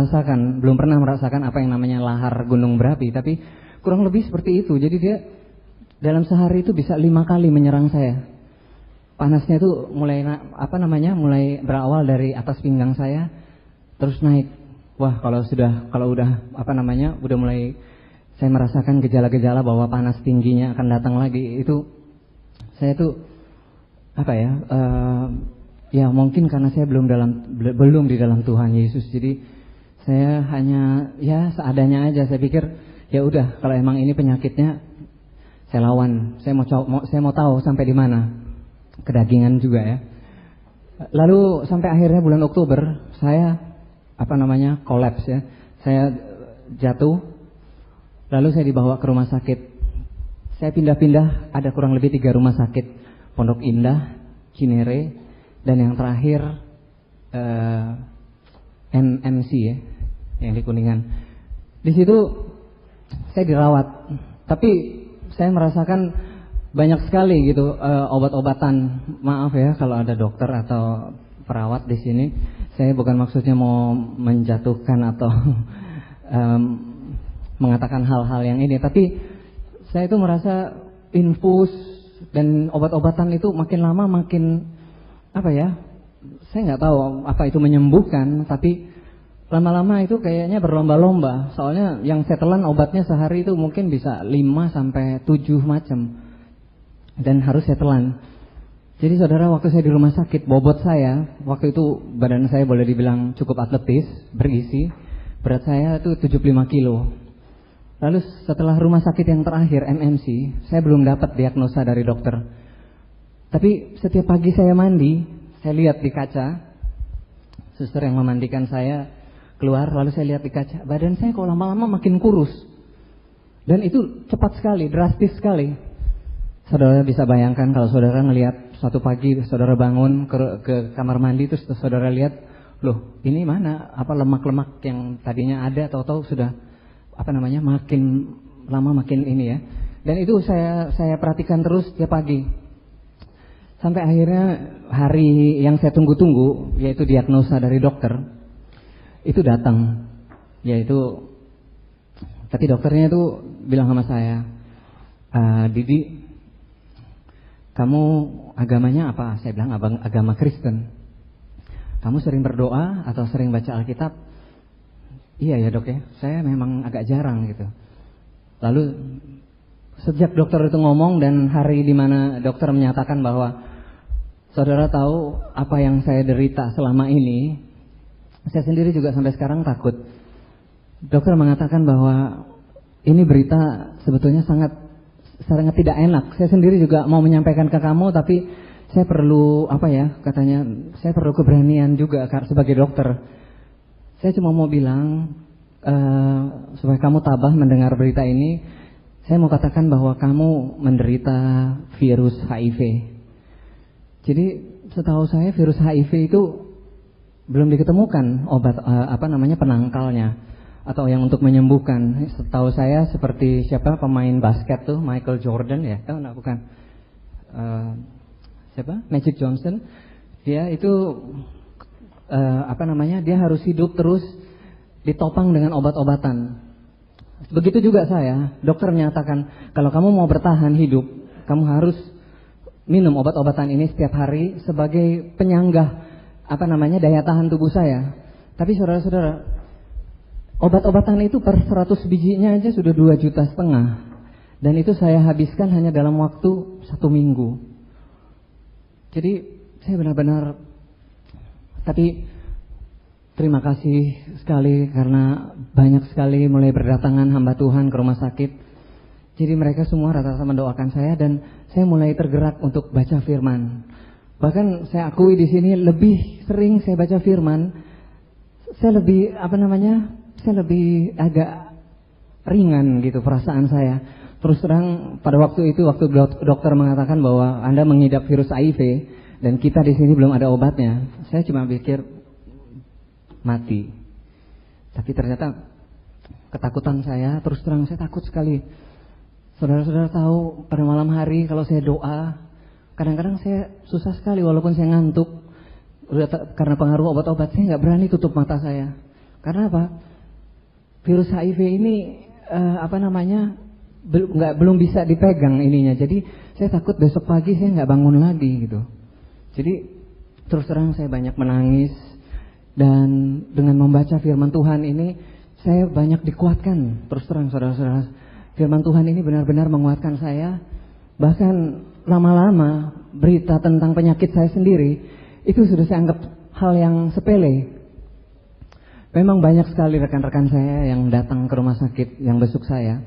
pernah merasakan apa yang namanya lahar gunung berapi. Tapi kurang lebih seperti itu. Jadi dia dalam sehari itu bisa 5 kali menyerang saya. Panasnya itu mulai berawal dari atas pinggang saya, terus naik. Wah, kalau udah mulai saya merasakan gejala-gejala bahwa panas tingginya akan datang lagi, itu saya tuh ya mungkin karena saya belum di dalam Tuhan Yesus, jadi saya hanya ya seadanya aja. Saya pikir ya udah, kalau emang ini penyakitnya saya lawan, saya mau tahu sampai di mana, kedagingan juga ya. Lalu sampai akhirnya bulan Oktober saya kolaps ya. Saya jatuh, lalu saya dibawa ke rumah sakit. Saya pindah-pindah, ada kurang lebih 3 rumah sakit. Pondok Indah, Cinere, dan yang terakhir MMC ya, yang di Kuningan. Di situ saya dirawat, tapi saya merasakan banyak sekali gitu obat-obatan. Maaf ya kalau ada dokter atau perawat di sini. Saya bukan maksudnya mau menjatuhkan atau mengatakan hal-hal yang ini, tapi saya itu merasa infus dan obat-obatan itu makin lama makin saya nggak tahu apa itu menyembuhkan, tapi lama-lama itu kayaknya berlomba-lomba. Soalnya yang saya telan obatnya sehari itu mungkin bisa 5 sampai 7 macam dan harus saya telan. Jadi saudara, waktu saya di rumah sakit, bobot saya, waktu itu badan saya boleh dibilang cukup atletis, berisi. Berat saya itu 75 kilo. Lalu setelah rumah sakit yang terakhir, MMC, saya belum dapat diagnosa dari dokter. Tapi setiap pagi saya mandi, saya lihat di kaca, suster yang memandikan saya keluar, lalu saya lihat di kaca, badan saya kok lama-lama makin kurus. Dan itu cepat sekali, drastis sekali. Saudara bisa bayangkan kalau saudara melihat suatu pagi saudara bangun ke kamar mandi, terus saudara lihat, loh ini mana apa lemak-lemak yang tadinya ada, tahu-tahu sudah makin lama makin ini ya. Dan itu saya perhatikan terus tiap pagi. Sampai akhirnya hari yang saya tunggu-tunggu, yaitu diagnosa dari dokter, itu datang. Tapi dokternya itu bilang sama saya, Didi, kamu agamanya apa? Saya bilang agama Kristen. Kamu sering berdoa atau sering baca Alkitab? Iya ya dok ya, saya memang agak jarang gitu. Lalu sejak dokter itu ngomong dan hari di mana dokter menyatakan bahwa saudara tahu apa yang saya derita selama ini, saya sendiri juga sampai sekarang takut. Dokter mengatakan bahwa ini berita sebetulnya sangat tidak enak. Saya sendiri juga mau menyampaikan ke kamu, tapi saya perlu saya perlu keberanian juga sebagai dokter. Saya cuma mau bilang supaya kamu tabah mendengar berita ini. Saya mau katakan bahwa kamu menderita virus HIV. Jadi setahu saya virus HIV itu belum diketemukan obat penangkalnya atau yang untuk menyembuhkan. Setahu saya seperti pemain basket tuh, Michael Jordan ya, bukan? Magic Johnson. Dia itu dia harus hidup terus ditopang dengan obat-obatan. Begitu juga saya, dokter menyatakan kalau kamu mau bertahan hidup, kamu harus minum obat-obatan ini setiap hari sebagai penyanggah daya tahan tubuh saya. Tapi saudara-saudara, obat-obatan itu per 100 bijinya aja sudah 2,5 juta. Dan itu saya habiskan hanya dalam waktu 1 minggu. Jadi saya benar-benar, tapi terima kasih sekali karena banyak sekali mulai berdatangan hamba Tuhan ke rumah sakit. Jadi mereka semua rata-rata mendoakan saya dan saya mulai tergerak untuk baca firman. Bahkan saya akui di sini lebih sering saya baca firman, saya lebih saya lebih agak ringan gitu perasaan saya. Terus terang pada waktu itu, waktu dokter mengatakan bahwa Anda mengidap virus HIV dan kita di sini belum ada obatnya, saya cuma pikir mati. Tapi ternyata ketakutan saya, terus terang saya takut sekali. Saudara-saudara tahu pada malam hari kalau saya doa, kadang-kadang saya susah sekali walaupun saya ngantuk. Karena pengaruh obat-obat saya nggak berani tutup mata saya. Karena apa? Virus HIV ini belum bisa dipegang ininya. Jadi saya takut besok pagi saya nggak bangun lagi gitu. Jadi terus terang saya banyak menangis dan dengan membaca firman Tuhan ini saya banyak dikuatkan. Terus terang saudara-saudara, firman Tuhan ini benar-benar menguatkan saya. Bahkan lama-lama berita tentang penyakit saya sendiri itu sudah saya anggap hal yang sepele. Memang banyak sekali rekan-rekan saya yang datang ke rumah sakit yang besuk saya.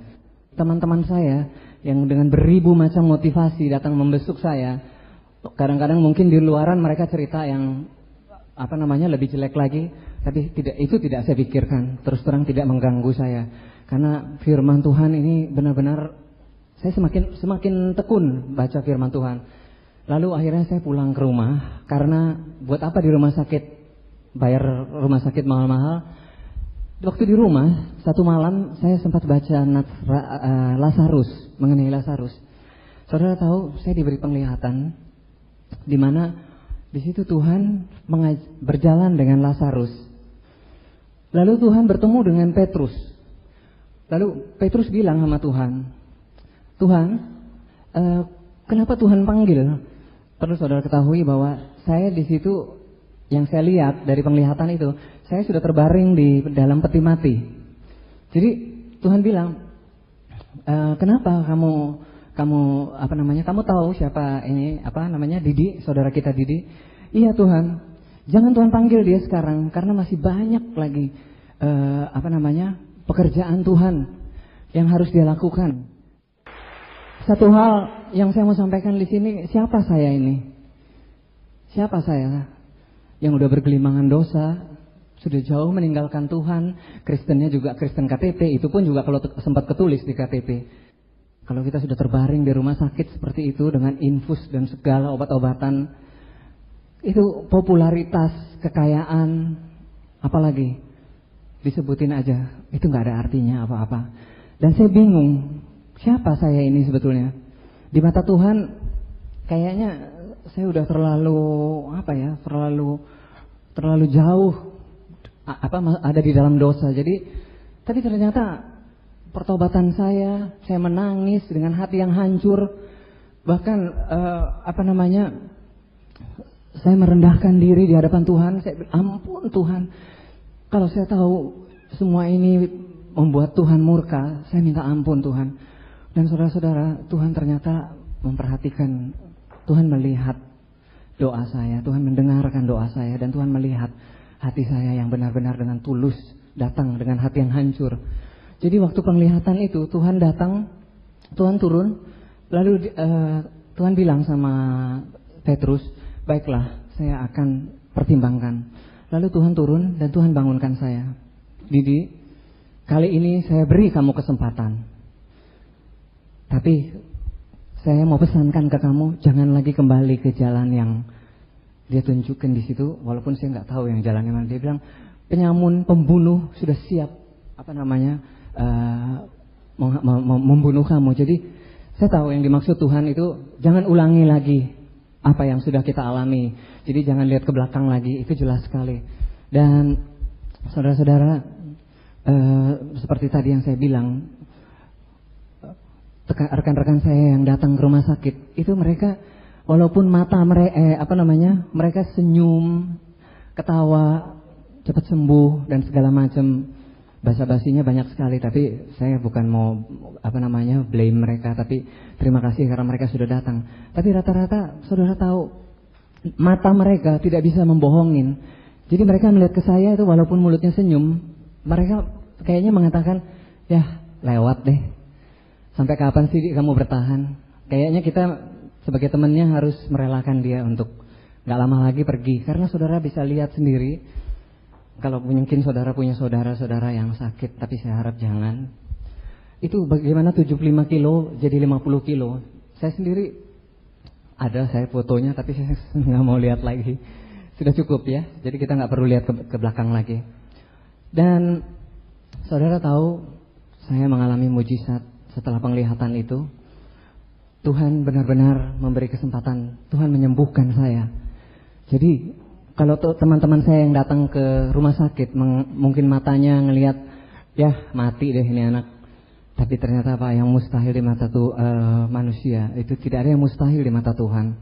Teman-teman saya yang dengan beribu macam motivasi datang membesuk saya. Kadang-kadang mungkin di luaran mereka cerita yang lebih jelek lagi, tapi tidak saya pikirkan. Terus terang tidak mengganggu saya. Karena firman Tuhan ini benar-benar saya semakin tekun baca firman Tuhan. Lalu akhirnya saya pulang ke rumah karena buat apa di rumah sakit bayar rumah sakit mahal-mahal. Waktu di rumah, satu malam saya sempat baca Lazarus, mengenai Lazarus. Saudara tahu, saya diberi penglihatan di mana di situ Tuhan berjalan dengan Lazarus. Lalu Tuhan bertemu dengan Petrus. Lalu Petrus bilang sama Tuhan, Tuhan, kenapa Tuhan panggil? Perlu saudara ketahui bahwa saya di situ yang saya lihat dari penglihatan itu, saya sudah terbaring di dalam peti mati. Jadi Tuhan bilang, kenapa kamu kamu tahu siapa ini, Didi, saudara kita Didi? Iya Tuhan, jangan Tuhan panggil dia sekarang, karena masih banyak lagi, pekerjaan Tuhan yang harus dia lakukan. Satu hal yang saya mau sampaikan di sini, siapa saya ini? Siapa saya yang udah bergelimangan dosa, sudah jauh meninggalkan Tuhan, Kristennya juga Kristen KTP, itu pun juga kalau sempat ketulis di KTP. Kalau kita sudah terbaring di rumah sakit seperti itu dengan infus dan segala obat-obatan, itu popularitas, kekayaan, apalagi disebutin aja, itu nggak ada artinya apa-apa. Dan saya bingung, siapa saya ini sebetulnya? Di mata Tuhan, kayaknya saya udah terlalu jauh ada di dalam dosa. Tapi ternyata pertobatan saya menangis dengan hati yang hancur. Bahkan saya merendahkan diri di hadapan Tuhan. Saya bilang, ampun Tuhan, kalau saya tahu semua ini membuat Tuhan murka, saya minta ampun Tuhan. Dan saudara-saudara, Tuhan ternyata memperhatikan, Tuhan melihat doa saya, Tuhan mendengarkan doa saya, dan Tuhan melihat hati saya yang benar-benar dengan tulus datang dengan hati yang hancur. Jadi waktu penglihatan itu Tuhan datang, Tuhan turun, lalu Tuhan bilang sama Petrus, baiklah, saya akan pertimbangkan. Lalu Tuhan turun dan Tuhan bangunkan saya. Didi, kali ini saya beri kamu kesempatan. Tapi saya mau pesankan ke kamu, jangan lagi kembali ke jalan yang dia tunjukkan di situ. Walaupun saya nggak tahu yang jalannya mana. Dia bilang penyamun, pembunuh sudah siap membunuh kamu. Jadi saya tahu yang dimaksud Tuhan itu jangan ulangi lagi apa yang sudah kita alami. Jadi jangan lihat ke belakang lagi. Itu jelas sekali. Dan saudara-saudara, seperti tadi yang saya bilang, rekan-rekan saya yang datang ke rumah sakit itu mereka walaupun mata mereka senyum, ketawa, cepat sembuh dan segala macam, basa-basinya banyak sekali. Tapi saya bukan mau blame mereka, tapi terima kasih karena mereka sudah datang. Tapi rata-rata saudara tahu, mata mereka tidak bisa membohongin. Jadi mereka melihat ke saya itu walaupun mulutnya senyum, mereka kayaknya mengatakan, ya lewat deh. Sampai kapan sih kamu bertahan? Kayaknya kita sebagai temannya harus merelakan dia untuk gak lama lagi pergi. Karena saudara bisa lihat sendiri, kalau mungkin saudara punya saudara-saudara yang sakit, tapi saya harap jangan. Itu bagaimana 75 kilo jadi 50 kilo. Saya sendiri ada saya fotonya, tapi saya gak mau lihat lagi. Sudah cukup ya, jadi kita gak perlu lihat ke belakang lagi. Dan saudara tahu, saya mengalami mujizat. Setelah penglihatan itu, Tuhan benar-benar memberi kesempatan. Tuhan menyembuhkan saya. Jadi kalau teman-teman saya yang datang ke rumah sakit, mungkin matanya ngelihat, ya mati deh ini anak. Tapi ternyata apa yang mustahil di mata manusia, itu tidak ada yang mustahil di mata Tuhan.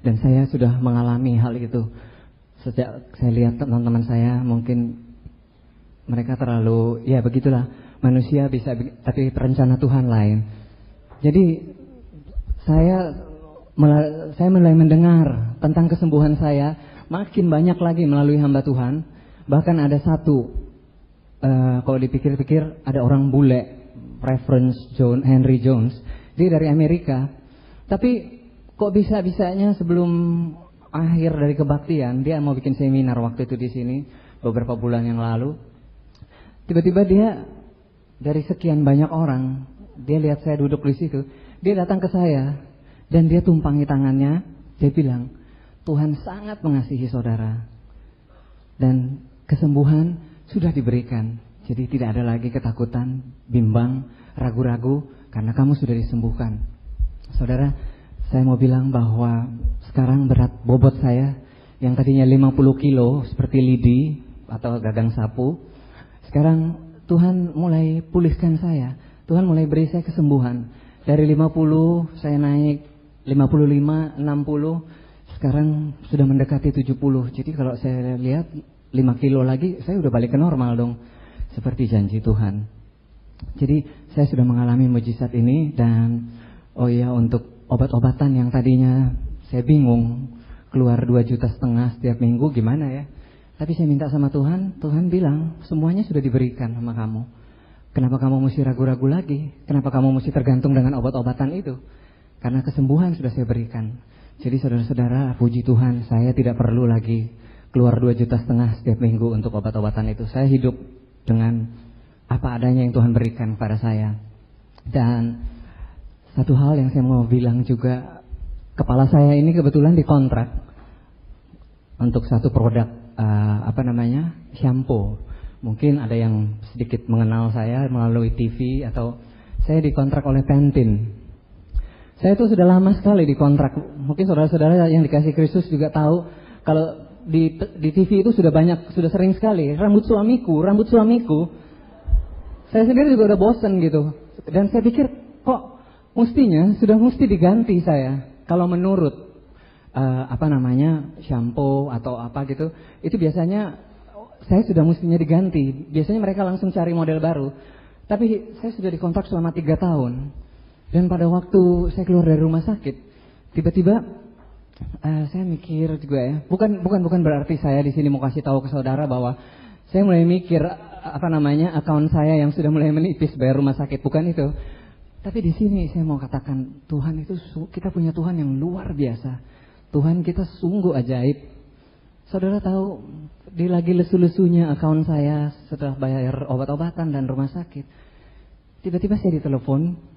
Dan saya sudah mengalami hal itu. Sejak saya lihat teman-teman saya, mungkin mereka terlalu, ya begitulah. Manusia bisa, tapi rencana Tuhan lain. Jadi saya mulai mendengar tentang kesembuhan saya makin banyak lagi melalui hamba Tuhan. Bahkan ada satu, kalau dipikir-pikir, ada orang bule, Reverend Henry Jones, dia dari Amerika. Tapi kok bisa-bisanya sebelum akhir dari kebaktian, dia mau bikin seminar waktu itu di sini beberapa bulan yang lalu. Tiba-tiba dia dari sekian banyak orang, dia lihat saya duduk di situ, dia datang ke saya dan dia tumpangi tangannya, dia bilang, Tuhan sangat mengasihi saudara dan kesembuhan sudah diberikan. Jadi tidak ada lagi ketakutan, bimbang, ragu-ragu karena kamu sudah disembuhkan. Saudara, saya mau bilang bahwa sekarang berat bobot saya yang tadinya 50 kilo seperti lidi atau gagang sapu, sekarang Tuhan mulai pulihkan saya. Tuhan mulai beri saya kesembuhan. Dari 50 saya naik 55, 60, sekarang sudah mendekati 70. Jadi kalau saya lihat 5 kilo lagi saya udah balik ke normal dong. Seperti janji Tuhan. Jadi saya sudah mengalami mujizat ini dan Oh iya, untuk obat-obatan yang tadinya saya bingung, keluar 2,5 juta setiap minggu gimana ya. Tapi saya minta sama Tuhan, Tuhan bilang semuanya sudah diberikan sama kamu. Kenapa kamu mesti ragu-ragu lagi? Kenapa kamu mesti tergantung dengan obat-obatan itu? Karena kesembuhan sudah saya berikan. Jadi saudara-saudara, puji Tuhan, saya tidak perlu lagi keluar 2,5 juta setiap minggu untuk obat-obatan itu. Saya hidup dengan apa adanya yang Tuhan berikan kepada saya. Dan satu hal yang saya mau bilang juga, kepala saya ini kebetulan dikontrak untuk satu produk shampoo. Mungkin ada yang sedikit mengenal saya melalui TV, atau saya dikontrak oleh Pantene. Saya itu sudah lama sekali dikontrak. Mungkin saudara-saudara yang dikasih Kristus juga tahu, kalau di TV itu sudah sering sekali rambut suamiku. Saya sendiri juga udah bosan gitu. Dan saya pikir kok sudah mesti diganti saya. Kalau menurut shampoo atau apa gitu, itu biasanya saya sudah mestinya diganti. Biasanya mereka langsung cari model baru. Tapi saya sudah dikontrak selama 3 tahun. Dan pada waktu saya keluar dari rumah sakit, tiba-tiba saya mikir juga ya. Bukan berarti saya di sini mau kasih tahu ke saudara bahwa saya mulai mikir akun saya yang sudah mulai menipis bayar rumah sakit. Bukan itu. Tapi di sini saya mau katakan, Tuhan itu, kita punya Tuhan yang luar biasa. Tuhan kita sungguh ajaib. Saudara tahu, lagi lesu-lesunya akun saya setelah bayar obat-obatan dan rumah sakit. Tiba-tiba saya ditelepon,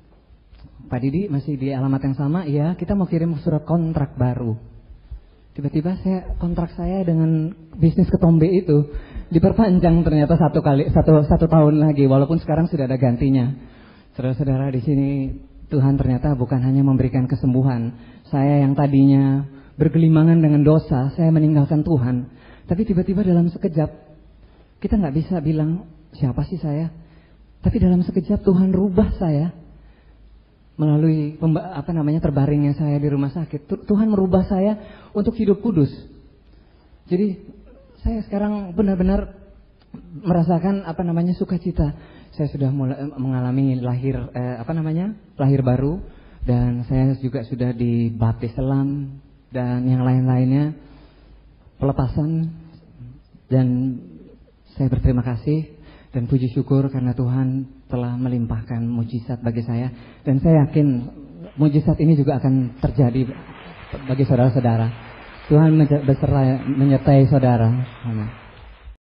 Pak Didi masih di alamat yang sama, ya kita mau kirim surat kontrak baru. Tiba-tiba kontrak saya dengan bisnis ketombe itu diperpanjang ternyata satu tahun lagi, walaupun sekarang sudah ada gantinya. Saudara-saudara, di sini Tuhan ternyata bukan hanya memberikan kesembuhan. Saya yang tadinya bergelimangan dengan dosa, saya meninggalkan Tuhan. Tapi tiba-tiba dalam sekejap, kita nggak bisa bilang siapa sih saya. Tapi dalam sekejap Tuhan rubah saya melalui terbaringnya saya di rumah sakit. Tuhan merubah saya untuk hidup kudus. Jadi saya sekarang benar-benar merasakan sukacita. Saya sudah mulai mengalami lahir baru, dan saya juga sudah dibaptis selam dan yang lain-lainnya, pelepasan. Dan saya berterima kasih dan puji syukur karena Tuhan telah melimpahkan mujizat bagi saya, dan saya yakin mujizat ini juga akan terjadi bagi saudara-saudara. Tuhan menyertai saudara. Amin.